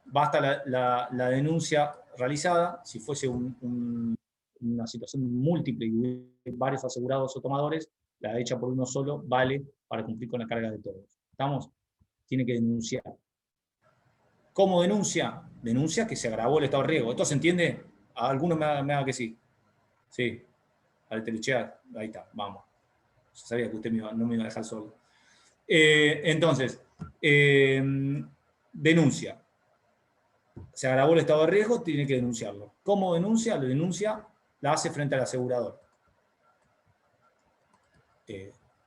Basta la denuncia realizada, si fuese una situación múltiple y hubiera varios asegurados o tomadores, la hecha por uno solo vale para cumplir con la carga de todos. ¿Estamos? Tiene que denunciar. ¿Cómo denuncia? Denuncia que se agravó el estado de riesgo. ¿Esto se entiende? ¿A alguno me haga que sí? Sí. Al telechea, ahí está, vamos. Yo sabía que usted no me iba a dejar solo. Entonces, denuncia. Se agravó el estado de riesgo, tiene que denunciarlo. ¿Cómo denuncia? Lo denuncia, la hace frente al asegurador.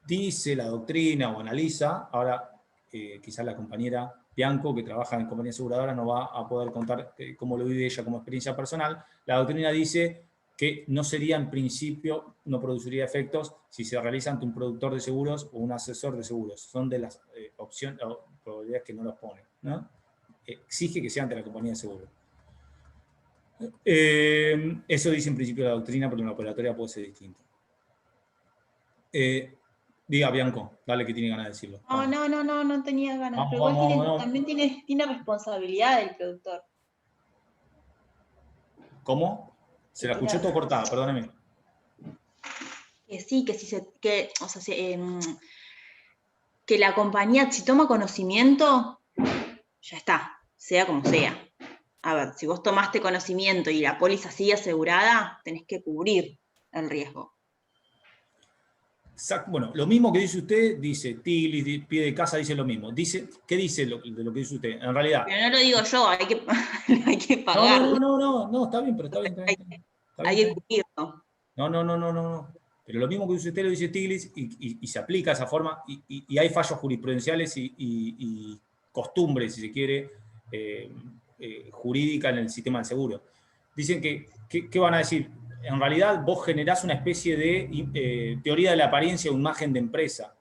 Dice la doctrina o analiza, ahora quizás la compañera Bianco, que trabaja en compañía aseguradora, no va a poder contar cómo lo vive ella como experiencia personal. La doctrina dice que no sería en principio, no produciría efectos si se realiza ante un productor de seguros o un asesor de seguros. Son de las opciones o probabilidades que no los pone, ¿no? Exige que sea ante la compañía de seguros. Eso dice en principio la doctrina, pero en la operatoria puede ser distinto. Diga, Bianco, dale que tiene ganas de decirlo. No tenía ganas. Pero igual también tiene responsabilidad el productor. ¿Cómo? Se la escuchó todo cortada, que la compañía, si toma conocimiento, ya está, sea como sea. A ver, si vos tomaste conocimiento y la póliza sigue asegurada, tenés que cubrir el riesgo. Bueno, lo mismo que dice usted, dice Tiglis, pie de casa, dice lo mismo. ¿Qué dice de lo que dice usted? En realidad. Pero no lo digo yo, hay que pagar. No, está bien, pero está bien. Hay que cubrirlo. No. Pero lo mismo que dice usted lo dice Tiglis y se aplica de esa forma y hay fallos jurisprudenciales y costumbres, si se quiere, jurídica en el sistema del seguro. Dicen ¿qué van a decir? En realidad vos generás una especie de teoría de la apariencia o imagen de empresa,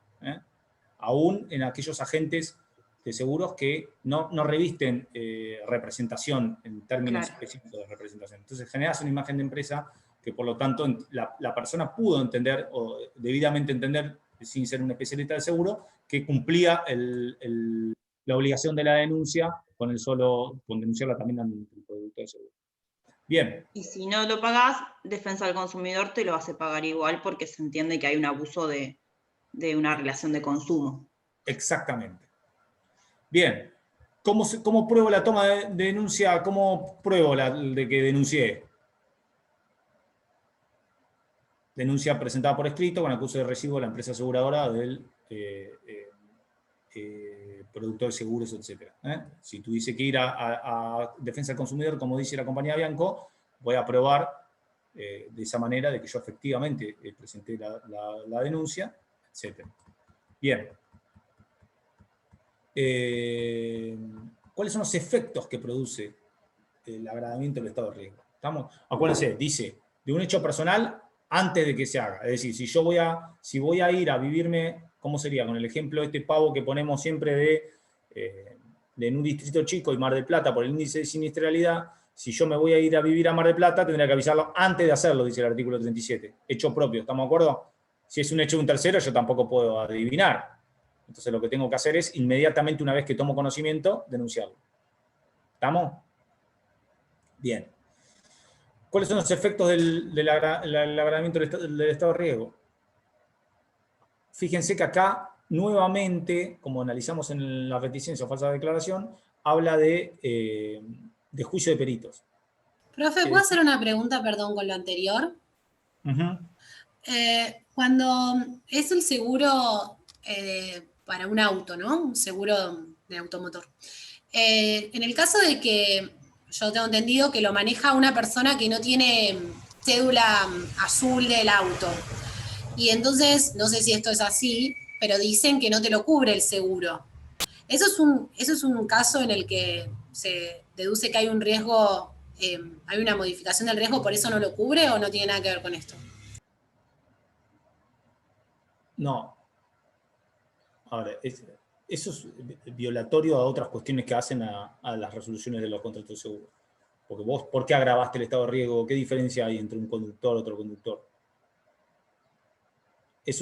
aún en aquellos agentes de seguros que no revisten representación en términos específicos de representación. Entonces generás una imagen de empresa que por lo tanto la persona pudo entender o debidamente entender, sin ser un especialista del seguro, que cumplía la obligación de la denuncia con denunciarla también al productor de seguro. Bien. Y si no lo pagás, Defensa del Consumidor te lo hace pagar igual porque se entiende que hay un abuso de una relación de consumo. Exactamente. Bien. ¿Cómo pruebo la toma de denuncia? ¿Cómo pruebo de que denuncié? Denuncia presentada por escrito con acuse de recibo de la empresa aseguradora del productor de seguros, etc. Si tuviese que ir a Defensa del Consumidor, como dice la compañía Bianco, voy a probar de esa manera de que yo efectivamente presenté la denuncia, etc. Bien. ¿Cuáles son los efectos que produce el agravamiento del estado de riesgo? Acuérdense, dice, de un hecho personal antes de que se haga. Es decir, si voy a ir a vivirme, ¿cómo sería? Con el ejemplo de este pavo que ponemos siempre de en un distrito chico y Mar del Plata por el índice de siniestralidad, si yo me voy a ir a vivir a Mar del Plata, tendría que avisarlo antes de hacerlo, dice el artículo 37. Hecho propio, ¿estamos de acuerdo? Si es un hecho de un tercero, yo tampoco puedo adivinar. Entonces lo que tengo que hacer es, inmediatamente una vez que tomo conocimiento, denunciarlo. ¿Estamos? Bien. ¿Cuáles son los efectos del agravamiento del estado de riesgo? Fíjense que acá, nuevamente, como analizamos en la reticencia o falsa declaración, habla de juicio de peritos. Profe, ¿puedo hacer una pregunta, perdón, con lo anterior? Cuando es el seguro para un auto, ¿no? Un seguro de automotor. En el caso de que yo tengo entendido que lo maneja una persona que no tiene cédula azul del auto. Y entonces, no sé si esto es así, pero dicen que no te lo cubre el seguro. ¿Eso es un caso en el que se deduce que hay un riesgo, hay una modificación del riesgo, por eso no lo cubre o no tiene nada que ver con esto? No. Ahora, eso es violatorio a otras cuestiones que hacen a las resoluciones de los contratos de seguro. Porque vos, ¿por qué agravaste el estado de riesgo? ¿Qué diferencia hay entre un conductor y otro conductor?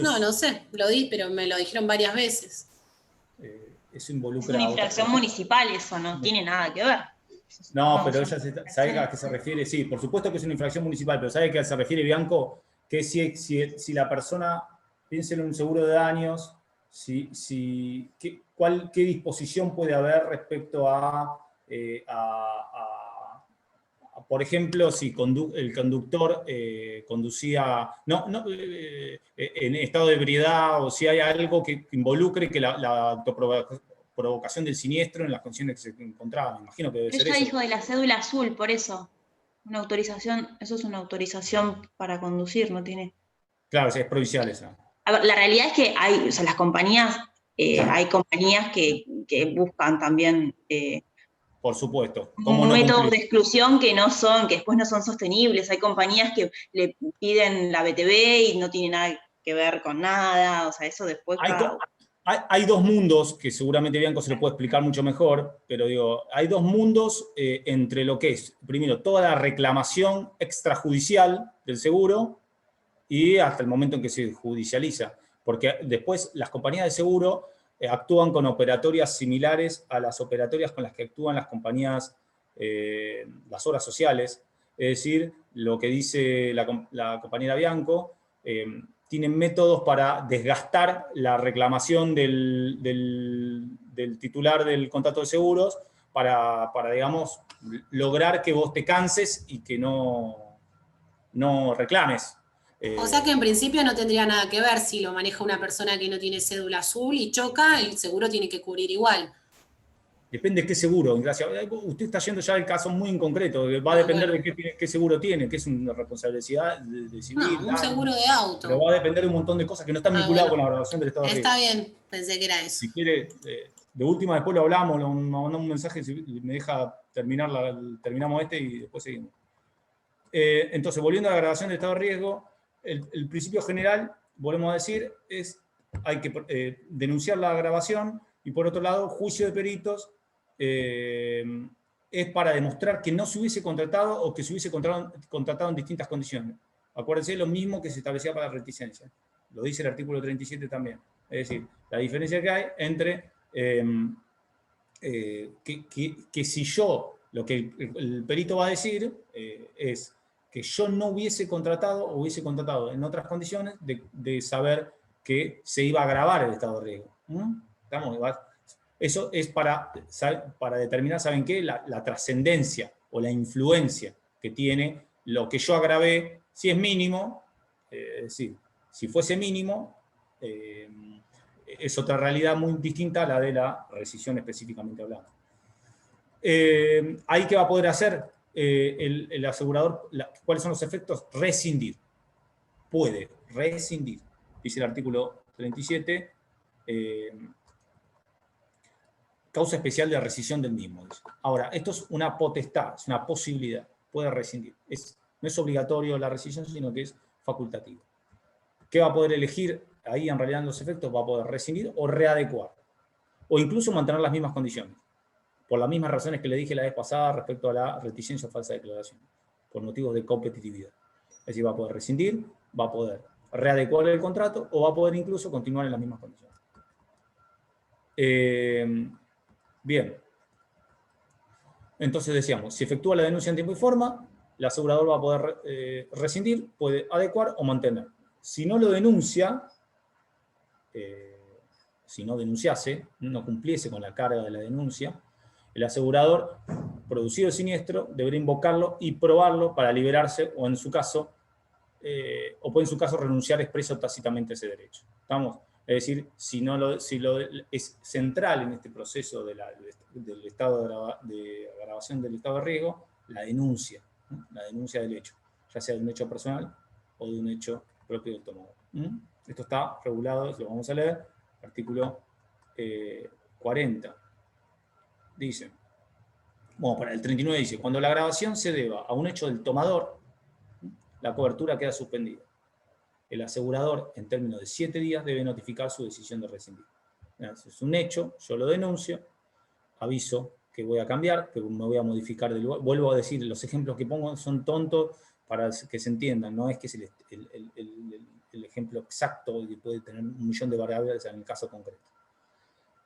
No sé, lo di, pero me lo dijeron varias veces. Eso involucra... Es una infracción municipal, eso no tiene nada que ver. No, pero ella sabe a qué se refiere. Sí, por supuesto que es una infracción municipal, pero ¿sabe a qué se refiere, Bianco? Que si la persona, piensa en un seguro de daños, ¿qué disposición puede haber respecto a por ejemplo, si el conductor conducía en estado de ebriedad, o si hay algo que involucre que la autoprovocación del siniestro en las condiciones que se encontraba? Me imagino que debe ser eso. Ella dijo de la cédula azul, por eso. Una autorización, eso es una autorización para conducir, no tiene... Claro, es provincial esa. A ver, la realidad es que hay, o sea, las compañías, hay compañías que buscan también... por supuesto. Métodos de exclusión que después no son sostenibles. Hay compañías que le piden la BTV y no tiene nada que ver con nada. O sea, eso después... Hay dos mundos, que seguramente Bianco se lo puede explicar mucho mejor, pero digo, hay dos mundos entre lo que es, primero, toda la reclamación extrajudicial del seguro y hasta el momento en que se judicializa. Porque después las compañías de seguro actúan con operatorias similares a las operatorias con las que actúan las compañías, las obras sociales. Es decir, lo que dice la compañera Bianco, tienen métodos para desgastar la reclamación del titular del contrato de seguros para, digamos, lograr que vos te canses y que no reclames. O sea que en principio no tendría nada que ver si lo maneja una persona que no tiene cédula azul y choca, el seguro tiene que cubrir igual. Depende de qué seguro, gracias. Usted está yendo ya al caso muy en concreto, va a depender de qué seguro tiene, que es una responsabilidad de civil. No, un seguro de auto. Pero va a depender de un montón de cosas que no están vinculadas con la grabación del estado de riesgo. Está bien, pensé que era eso. Si quiere, de última después lo hablamos, nos mandamos un mensaje, si me deja terminamos este y después seguimos. Entonces, volviendo a la grabación del estado de riesgo, el principio general, volvemos a decir, es hay que denunciar la grabación y por otro lado, juicio de peritos es para demostrar que no se hubiese contratado o que se hubiese contratado en distintas condiciones. Acuérdense, lo mismo que se establecía para la reticencia. Lo dice el artículo 37 también. Es decir, la diferencia que hay entre que si yo, lo que el perito va a decir es que yo no hubiese contratado o hubiese contratado en otras condiciones de saber que se iba a agravar el estado de riesgo. ¿Estamos? Eso es para determinar, ¿saben qué? La trascendencia o la influencia que tiene lo que yo agravé, si es mínimo, es decir, si fuese mínimo, es otra realidad muy distinta a la de la rescisión específicamente hablando. ¿Ahí qué va a poder hacer el asegurador? ¿Cuáles son los efectos? Rescindir. Puede rescindir. Dice el artículo 37, causa especial de rescisión del mismo. Dice. Ahora, esto es una potestad, es una posibilidad. Puede rescindir. No es obligatorio la rescisión, sino que es facultativo. ¿Qué va a poder elegir? Ahí en realidad en los efectos va a poder rescindir o readecuar. O incluso mantener las mismas condiciones. Por las mismas razones que le dije la vez pasada respecto a la reticencia o falsa declaración. Por motivos de competitividad. Es decir, va a poder rescindir, va a poder readecuar el contrato o va a poder incluso continuar en las mismas condiciones. Bien. Entonces decíamos, si efectúa la denuncia en tiempo y forma, el asegurador va a poder rescindir, puede adecuar o mantener. Si no lo denuncia, si no denunciase, no cumpliese con la carga de la denuncia, el asegurador, producido el siniestro, deberá invocarlo y probarlo para liberarse o en su caso, o puede en su caso renunciar expreso o tácitamente a ese derecho. ¿Estamos? Es decir, es central en este proceso del estado de agravación del estado de riesgo, la denuncia, ¿no? La denuncia del hecho, ya sea de un hecho personal o de un hecho propio del tomador. Esto está regulado, lo vamos a leer, artículo 40. Dice, bueno, para el 39 dice, cuando la agravación se deba a un hecho del tomador, la cobertura queda suspendida. El asegurador, en términos de 7 días, debe notificar su decisión de rescindir. Es un hecho, yo lo denuncio, aviso que voy a cambiar, que me voy a modificar de lugar. Vuelvo a decir, los ejemplos que pongo son tontos para que se entiendan, no es que es el ejemplo exacto y que puede tener 1.000.000 de variables en el caso concreto.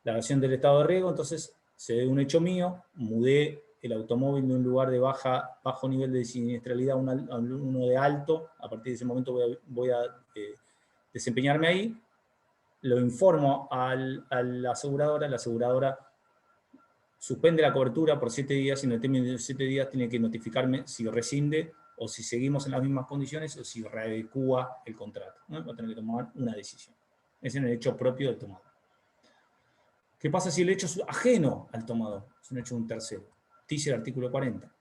La versión del estado de riesgo, entonces, se debe a un hecho mío, mudé el automóvil de un lugar de bajo nivel de siniestralidad a uno de alto, a partir de ese momento voy a desempeñarme ahí, lo informo a la aseguradora suspende la cobertura por 7 días, y en el término de 7 días tiene que notificarme si rescinde, o si seguimos en las mismas condiciones, o si readecúa el contrato, ¿no? Va a tener que tomar una decisión. Es en el hecho propio del tomador. ¿Qué pasa si el hecho es ajeno al tomador? Es un hecho de un tercero. Dice el artículo 40.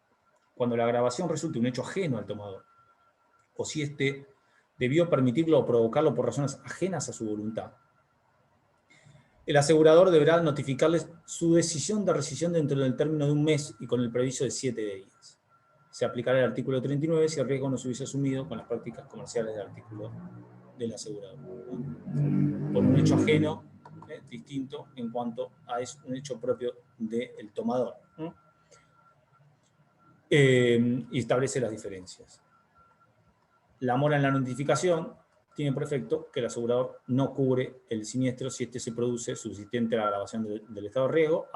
Cuando la agravación resulte un hecho ajeno al tomador, o si éste debió permitirlo o provocarlo por razones ajenas a su voluntad, el asegurador deberá notificarles su decisión de rescisión dentro del término de un mes y con el previso de 7 días. Se aplicará el artículo 39 si el riesgo no se hubiese asumido con las prácticas comerciales del artículo del asegurador. Por un hecho ajeno, distinto en cuanto a es un hecho propio del tomador. Y establece las diferencias. La mora en la notificación tiene por efecto que el asegurador no cubre el siniestro si este se produce subsistente a la agravación del estado de riesgo,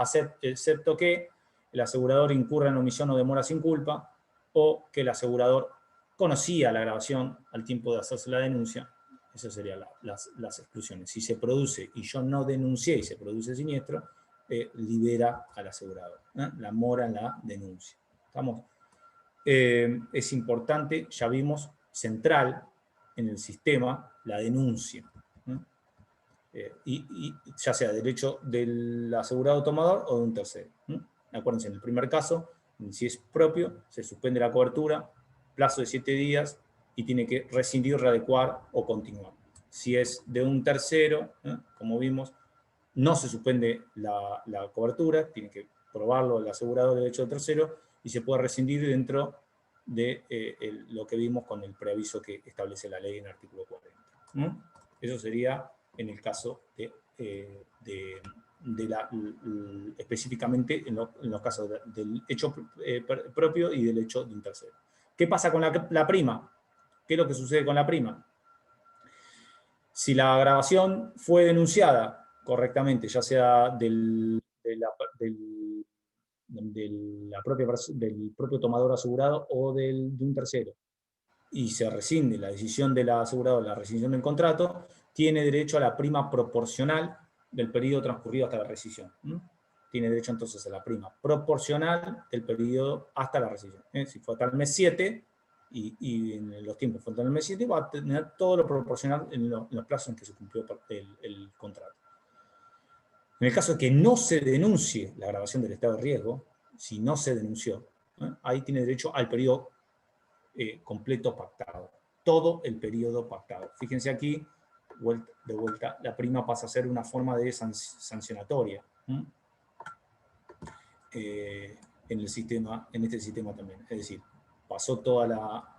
excepto que el asegurador incurra en omisión o demora sin culpa, o que el asegurador conocía la grabación al tiempo de hacerse la denuncia, esas serían las exclusiones. Si se produce y yo no denuncié y se produce siniestro, libera al asegurador, la mora en la denuncia. ¿Estamos? Es importante, ya vimos, central en el sistema la denuncia. Y ya sea derecho del asegurado tomador o de un tercero. Acuérdense, en el primer caso, si es propio, se suspende la cobertura, plazo de 7 días, y tiene que rescindir, readecuar o continuar. Si es de un tercero, como vimos, no se suspende la cobertura, tiene que probarlo el asegurador del derecho del tercero, y se puede rescindir dentro de lo que vimos con el preaviso que establece la ley en el artículo 40. Eso sería en el caso específicamente en los casos del hecho propio y del hecho de un tercero. ¿Qué pasa con la prima? ¿Qué es lo que sucede con la prima? Si la grabación fue denunciada correctamente, ya sea del propio tomador asegurado o de un tercero, y se rescinde la decisión del asegurador, la rescisión del contrato, tiene derecho a la prima proporcional del periodo transcurrido hasta la rescisión. Tiene derecho entonces a la prima proporcional del periodo hasta la rescisión. Si fue hasta el mes 7, y en los tiempos fue hasta el mes 7, va a tener todo lo proporcional en los plazos en que se cumplió el contrato. En el caso de que no se denuncie la grabación del estado de riesgo, si no se denunció, ahí tiene derecho al periodo completo pactado. Todo el periodo pactado. Fíjense aquí, de vuelta, la prima pasa a ser una forma de sancionatoria en este sistema también. Es decir, pasó toda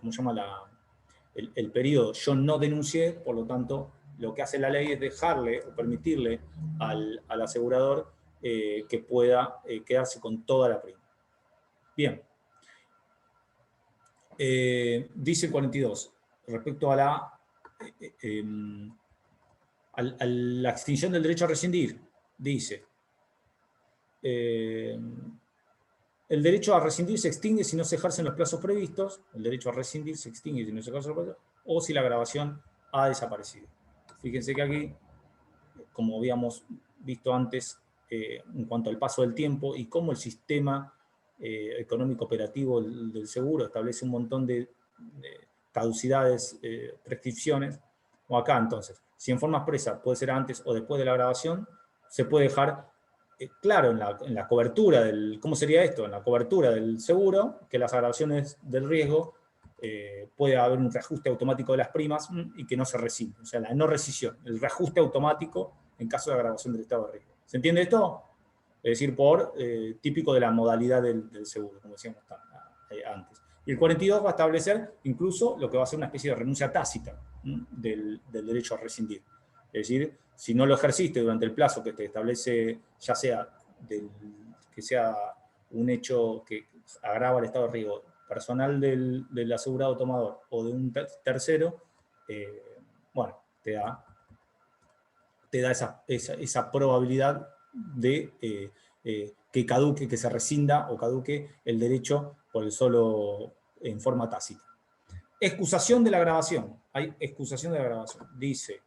¿cómo se llama? El periodo, yo no denuncié, por lo tanto, lo que hace la ley es dejarle o permitirle al asegurador que pueda quedarse con toda la prima. Bien. Dice el 42, respecto a la extinción del derecho a rescindir, dice, el derecho a rescindir se extingue si no se ejercen los plazos previstos, el derecho a rescindir se extingue si no se ejercen los plazos, o si la grabación ha desaparecido. Fíjense que aquí, como habíamos visto antes, en cuanto al paso del tiempo y cómo el sistema económico operativo del seguro establece un montón de caducidades, prescripciones, o acá entonces, si en forma expresa puede ser antes o después de la grabación, se puede dejar claro en la cobertura ¿cómo sería esto? En la cobertura del seguro, que las agravaciones del riesgo puede haber un reajuste automático de las primas y que no se rescinde, o sea, la no rescisión, el reajuste automático en caso de agravación del estado de riesgo. ¿Se entiende esto? Es decir, típico de la modalidad del seguro, como decíamos antes. Y el 42 va a establecer incluso lo que va a ser una especie de renuncia tácita del derecho a rescindir. Es decir, si no lo ejerciste durante el plazo que te establece, ya sea que sea un hecho que agrava el estado de riesgo personal del asegurado tomador o de un tercero, bueno, te da esa probabilidad de que caduque, que se rescinda o caduque el derecho en forma tácita. Excusación de la grabación. Hay excusación de la grabación. Dice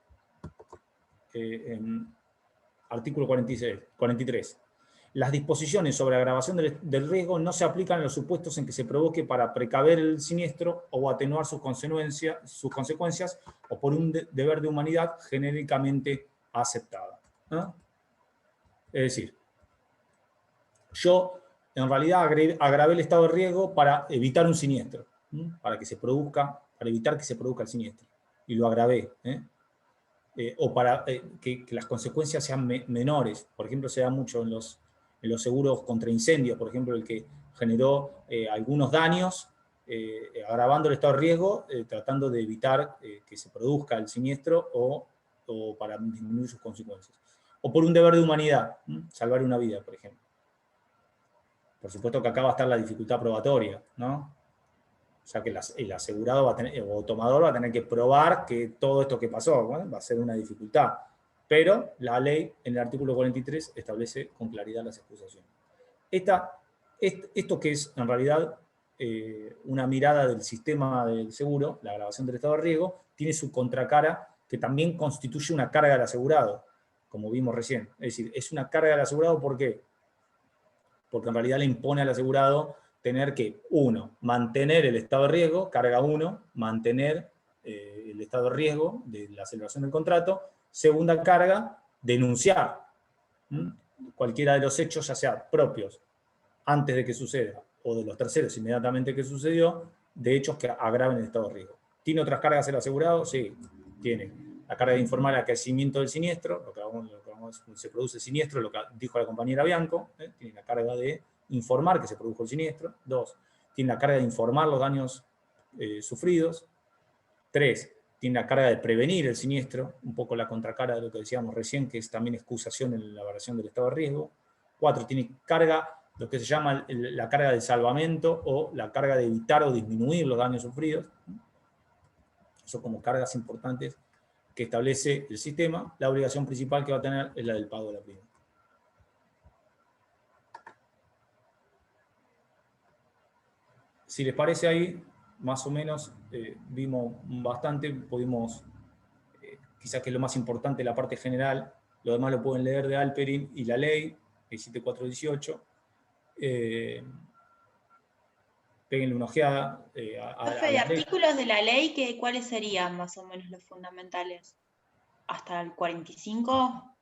en artículo 43. Las disposiciones sobre la agravación del riesgo no se aplican en los supuestos en que se provoque para precaver el siniestro o atenuar sus consecuencias o por un deber de humanidad genéricamente aceptada. Es decir, yo en realidad agravé el estado de riesgo para evitar un siniestro, para evitar que se produzca el siniestro, y lo agravé, o para que las consecuencias sean menores. Por ejemplo, se da mucho en los seguros contra incendios, por ejemplo, el que generó algunos daños, agravando el estado de riesgo, tratando de evitar que se produzca el siniestro o para disminuir sus consecuencias. O por un deber de humanidad, salvar una vida, por ejemplo. Por supuesto que acá va a estar la dificultad probatoria, ¿no? O sea que el asegurado o tomador va a tener que probar que todo esto que pasó, ¿no? Va a ser una dificultad. Pero la ley, en el artículo 43, establece con claridad las excusaciones. Esta Esto que es en realidad una mirada del sistema del seguro, la grabación del estado de riesgo, tiene su contracara que también constituye una carga del asegurado, como vimos recién. Es decir, es una carga del asegurado, ¿por qué? Porque en realidad le impone al asegurado tener que, 1, mantener el estado de riesgo, carga 1, mantener el estado de riesgo de la celebración del contrato. Segunda carga, denunciar cualquiera de los hechos, ya sea propios antes de que suceda, o de los terceros inmediatamente que sucedió, de hechos que agraven el estado de riesgo. ¿Tiene otras cargas el asegurado? Sí, tiene. La carga de informar el acaecimiento del siniestro, lo que se produce siniestro, lo que dijo la compañera Bianco, tiene la carga de informar que se produjo el siniestro. 2, tiene la carga de informar los daños sufridos. 3, tiene la carga de prevenir el siniestro, un poco la contracara de lo que decíamos recién, que es también excusación en la variación del estado de riesgo. 4, tiene carga, lo que se llama la carga de salvamento o la carga de evitar o disminuir los daños sufridos. Son como cargas importantes que establece el sistema. La obligación principal que va a tener es la del pago de la prima. Si les parece ahí, más o menos vimos bastante, pudimos, quizás que es lo más importante, la parte general, lo demás lo pueden leer de Alperin y la ley, 17418. Péguenle una ojeada. Profe, de artículos de la ley, ¿cuáles serían más o menos los fundamentales? ¿Hasta el 45?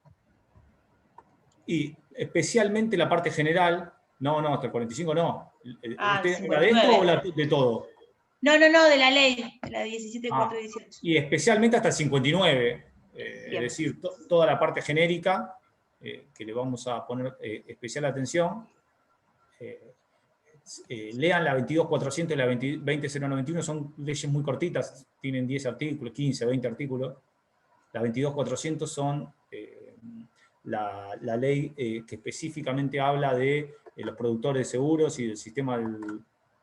Y especialmente la parte general, no, hasta el 45 no. ¿Usted habla de 59. esto o habla de todo? No, de la ley, de la 17418. Y especialmente hasta el 59, es decir, toda la parte genérica, que le vamos a poner especial atención. Lean la 22400 y la 20091, son leyes muy cortitas, tienen 10 artículos, 15, 20 artículos. La 22400 son la ley que específicamente habla de los productores de seguros y del sistema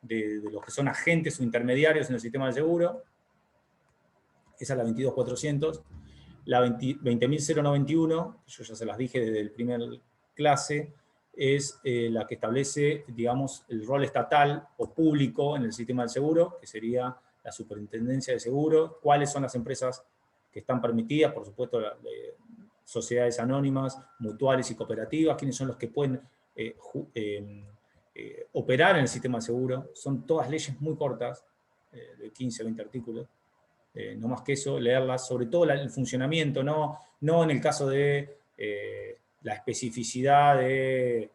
de los que son agentes o intermediarios en el sistema de seguro. Esa es la 22400. La 20091, yo ya se las dije desde el primer clase, es la que establece, digamos, el rol estatal o público en el sistema del seguro, que sería la superintendencia de seguro, cuáles son las empresas que están permitidas, por supuesto, sociedades anónimas, mutuales y cooperativas, quiénes son los que pueden operar en el sistema de seguro. Son todas leyes muy cortas, de 15, 20 artículos, no más que eso, leerlas, sobre todo el funcionamiento, no en el caso de la especificidad de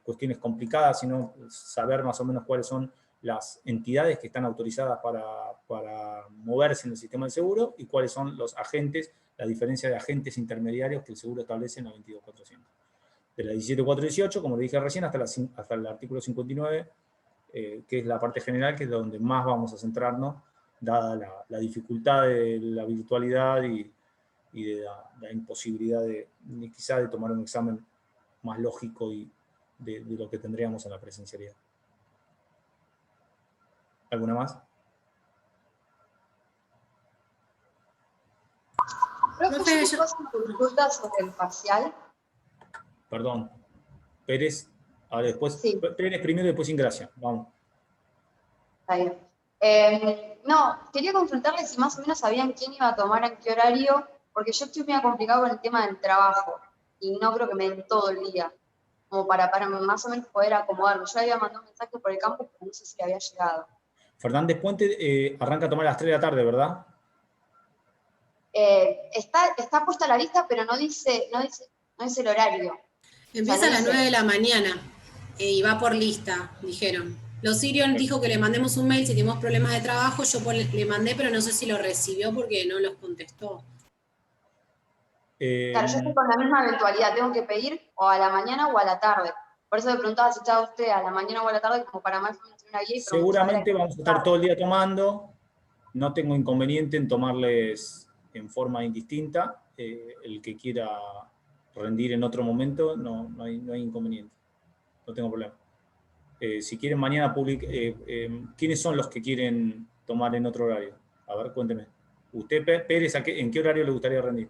cuestiones complicadas, sino saber más o menos cuáles son las entidades que están autorizadas para moverse en el sistema de seguro y cuáles son los agentes, la diferencia de agentes intermediarios que el seguro establece en la 22400. De la 17418, como le dije recién, hasta el artículo 59, que es la parte general, que es donde más vamos a centrarnos, dada la dificultad de la virtualidad y de la imposibilidad quizá de tomar un examen más lógico y de lo que tendríamos en la presencialidad. ¿Alguna más? Profe, yo paso una consulta sobre el parcial. Perdón. Pérez, ahora después. Sí. Pérez primero y después Ingracia. Vamos. Está bien. No, quería consultarle si más o menos sabían quién iba a tomar en qué horario, porque yo estoy muy complicado con el tema del trabajo y no creo que me den todo el día, como para más o menos poder acomodarme. Yo le había mandado un mensaje por el campus, pero no sé si le había llegado. Fernández Puente arranca a tomar a las 3 de la tarde, ¿verdad? Está puesta la lista, pero no dice el horario. Empieza a las 9 de la mañana y va por lista, dijeron. Los Sirion dijo que le mandemos un mail si tenemos problemas de trabajo, yo le mandé, pero no sé si lo recibió porque no los contestó. Claro, yo estoy con la misma eventualidad, tengo que pedir o a la mañana o a la tarde. Por eso le preguntaba si estaba usted a la mañana o a la tarde, como para más o menos tener una guía. Seguramente vamos a estar todo el día tomando, no tengo inconveniente en tomarles en forma indistinta, el que quiera rendir en otro momento, no hay inconveniente, no tengo problema. Si quieren mañana ¿quiénes son los que quieren tomar en otro horario? A ver, cuénteme. Usted, Pérez, ¿en qué horario le gustaría rendir?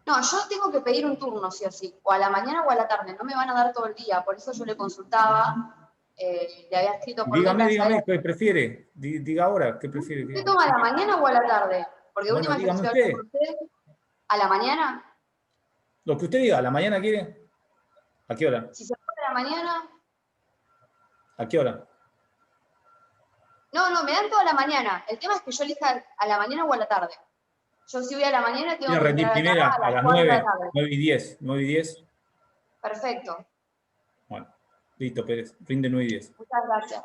No, yo tengo que pedir un turno, sí o sí, o a la mañana o a la tarde, no me van a dar todo el día, por eso yo le consultaba le había escrito por Dígame, mensaje. dígame, ¿qué prefiere? Diga ahora, ¿qué prefiere? ¿Usted toma a la mañana o a la tarde? Porque Bueno, última yo dígame estoy usted. hablando con usted. ¿A la mañana? Lo que usted diga, ¿a la mañana quiere? ¿A qué hora? Si se puede a la mañana. ¿A qué hora? No, me dan toda la mañana. El tema es que yo elija a la mañana o a la tarde. Yo si voy a la mañana tengo ¿Quiere que rendir entrar acá primera? a A las las 4 de 9, la tarde. 9 y 10. 9 y 10. Perfecto. Bueno, listo, Pérez. Rinde 9 y 10. Muchas gracias.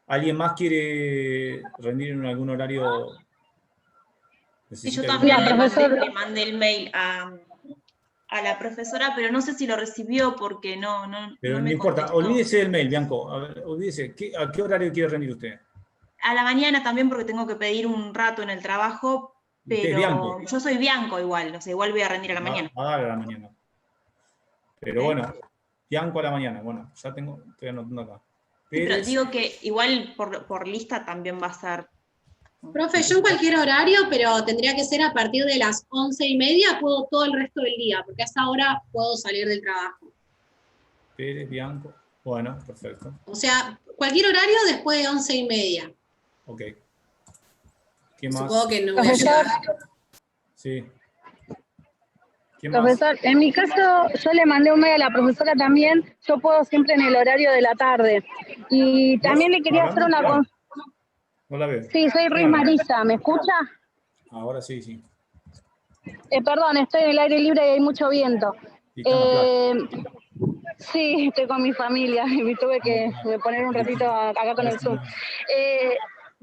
¿Alguien más quiere rendir en algún horario? Sí, yo ¿Necesita también algún- le mandé el mail a la profesora, pero no sé si lo recibió porque no Pero no me importa, contestó. olvídese del mail, Bianco. A ver, olvídese. ¿A qué horario quiere rendir usted? A la mañana también porque tengo que pedir un rato en el trabajo, Usted es pero Bianco. yo soy Bianco igual, o sea, igual voy a rendir a la mañana. Va a dar a la mañana. Pero bueno, Bianco a la mañana. Bueno, ya tengo, estoy anotando acá. Sí, pero Pérez, digo que igual por lista también va a ser. Profe, yo en cualquier horario, pero tendría que ser a partir de las 11:30, puedo todo el resto del día, porque a esa hora puedo salir del trabajo. Pérez, Bianco. Bueno, perfecto. O sea, cualquier horario después de 11:30. Ok. ¿Qué más? Supongo que no voy a Profesor, llegar. Sí. ¿Qué más? profesor, en mi caso yo le mandé un mail a la profesora también, yo puedo siempre en el horario de la tarde. Y también le quería hacer una Claro. consulta. No la veo. Sí, soy Ruiz Marisa, ¿me escucha? Ahora sí, sí. Perdón, estoy en el aire libre y hay mucho viento. Y está en la playa. Sí, estoy con mi familia y me tuve que poner un ratito acá con el Zoom.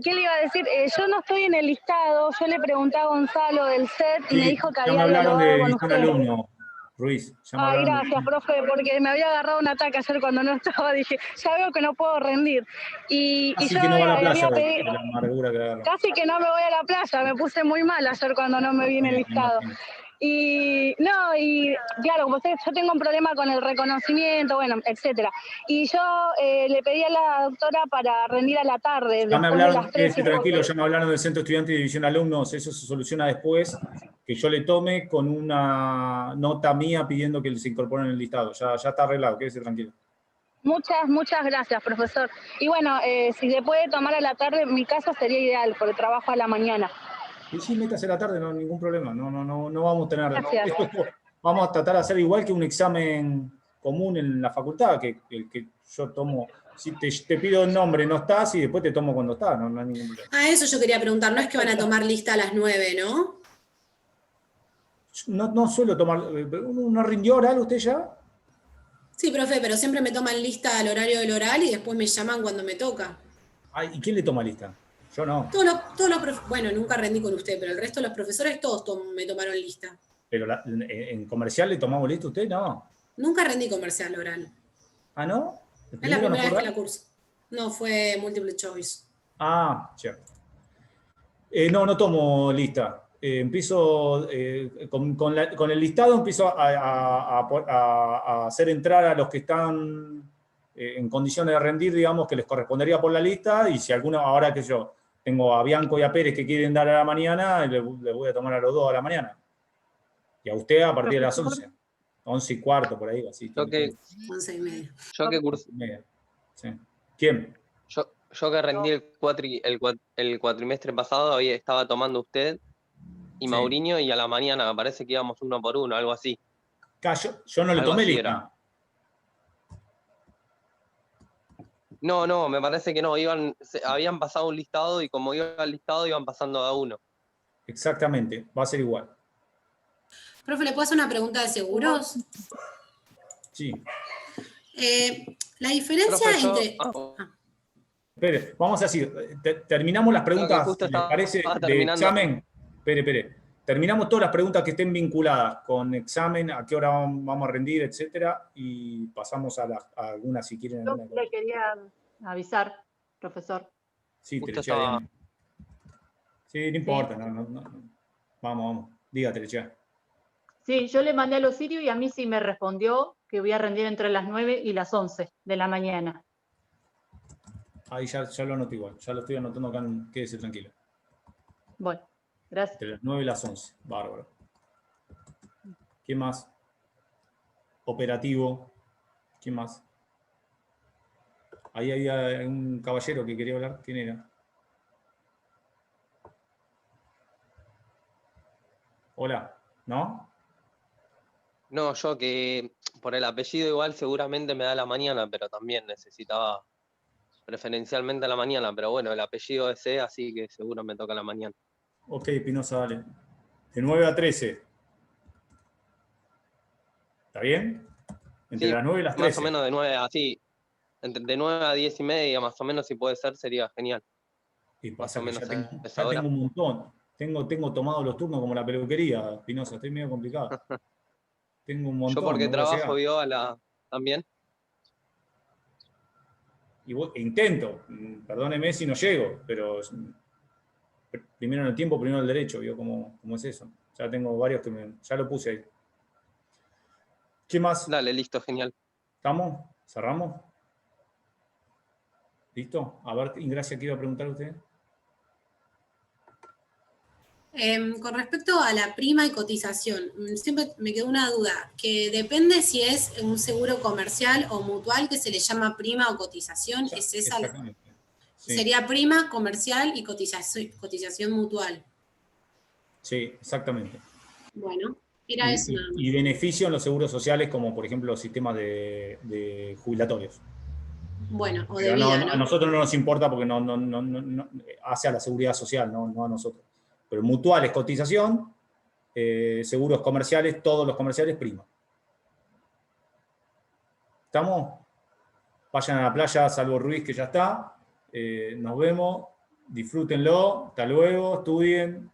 ¿Qué le iba a decir? Yo no estoy en el listado, yo le pregunté a Gonzalo del SET y me Sí, dijo que ya me había hablaron dialogado de con visión usted. alumno, Ruiz. Ya me Ay, hablaron de- gracias, profe, porque me había agarrado un ataque ayer cuando no estaba, dije, ya veo que no puedo rendir. Y Así yo que no va a la playa había de pedido, la amargura que agarra. casi que no me voy a la playa, me puse muy mal ayer cuando no me vi en el Me listado. imagino. Y claro, como usted, yo tengo un problema con el reconocimiento, bueno, etcétera. Y yo le pedí a la doctora para rendir a la tarde, Ya me después de hablaron, las 3. quédese tranquilo, ya me hablaron del Centro Estudiante de División Alumnos, eso se soluciona después, que yo le tome con una nota mía pidiendo que se incorporen en el listado. Ya está arreglado, quédese tranquilo. Muchas gracias, profesor. Y bueno, si se puede tomar a la tarde, en mi caso sería ideal, porque trabajo a la mañana. Y sí, métase a la tarde, no hay ningún problema. No vamos a tener. Gracias. Vamos a tratar de hacer igual que un examen común en la facultad, que el que yo tomo. Si te pido el nombre, no estás, y después te tomo cuando estás, no hay ningún problema. Ah, eso yo quería preguntar, no es que van a tomar lista a las 9, ¿no? No suelo tomar. ¿No rindió oral usted ya? Sí, profe, pero siempre me toman lista al horario del oral y después me llaman cuando me toca. Ay, ¿y quién le toma lista? Yo no. Bueno, nunca rendí con usted, pero el resto de los profesores todos me tomaron lista. Pero en comercial le tomamos lista usted, no. Nunca rendí comercial oral. ¿Ah, no? Es la primera vez que la oral? curso. No, fue multiple choice. Ah, cierto. No tomo lista. Empiezo con el listado, empiezo a hacer entrar a los que están en condiciones de rendir, digamos, que les correspondería por la lista, y si alguno, ahora que yo tengo a Bianco y a Pérez que quieren dar a la mañana, le voy a tomar a los dos a la mañana. Y a usted a partir de las 11. 11:15, por ahí, así. 11:30. Yo que cursé. Sí. ¿Quién? Yo que rendí el cuatrimestre pasado, estaba tomando usted y Sí. Mauriño, y a la mañana me parece que íbamos 1 por 1, algo así. Yo no le Algo tomé así lista. era. No, me parece que no. Habían pasado un listado y como iba al listado iban pasando a uno. Exactamente, va a ser igual. Profe, ¿le puedo hacer una pregunta de seguros? Sí. La diferencia Profe, entre... Espere, vamos a decir, terminamos las preguntas, justo si les parece, estaba de terminando. examen. Espere. Terminamos todas las preguntas que estén vinculadas con examen, a qué hora vamos a rendir, etcétera, y pasamos a algunas, si quieren. Yo le quería avisar, profesor. Sí, Justo Telechea, estaba- dígame. Sí, no importa, no. Vamos, diga, Telechea. Sí, yo le mandé a los sirios y a mí sí me respondió que voy a rendir entre las 9 y las 11 de la mañana. Ahí ya lo anoto igual, ya lo estoy anotando acá, quédese tranquilo. Bueno, gracias. Entre las 9 y las 11, bárbaro. ¿Qué más? Operativo. ¿Qué más? Ahí había un caballero que quería hablar. ¿Quién era? Hola, ¿no? No, yo que por el apellido igual seguramente me da la mañana, pero también necesitaba preferencialmente a la mañana, pero bueno, el apellido es C, así que seguro me toca la mañana. Ok, Pinoza, dale. De 9 a 13. ¿Está bien? Entre Sí, las 9 y las más 13. o menos de 9 a, sí, de 9 a 10 y media, más o menos, si puede ser, sería genial. Y Más pasa o que menos ya a tengo, esa hora. un montón. Tengo tomado los turnos como la peluquería, Pinoza. Estoy medio complicado. Tengo un Yo montón, porque no voy a trabajo, llegar. vio, también. Intento, perdóneme si no llego, pero primero en el tiempo, primero el derecho, ¿vio cómo es eso? Ya tengo varios que ya lo puse ahí. ¿Qué más? Dale, listo, genial. ¿Estamos? ¿Cerramos? ¿Listo? A ver, Ingracia, ¿qué iba a preguntar usted? Con respecto a la prima y cotización, siempre me quedó una duda, que depende si es un seguro comercial o mutual que se le llama prima o cotización, ¿es esa? Exactamente. Sí, Sería prima comercial y cotización mutual. sí, exactamente. Bueno, era eso nada Y más. beneficio en los seguros sociales, como por ejemplo los sistemas de jubilatorios. Bueno, o de Pero vida, a ¿no? nosotros no nos importa porque no hace a la seguridad social, no a nosotros. Pero mutuales, cotización, seguros comerciales, todos los comerciales, prima. ¿Estamos? Vayan a la playa, salvo Ruiz, que ya está. Nos vemos, disfrútenlo, hasta luego, estudien,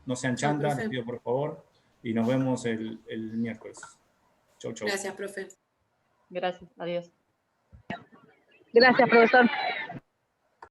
no sean Chao, chantas, les profe. pido por favor. Y nos vemos el miércoles. Chau, chau. Gracias, profe. Gracias, adiós. Gracias, profesor.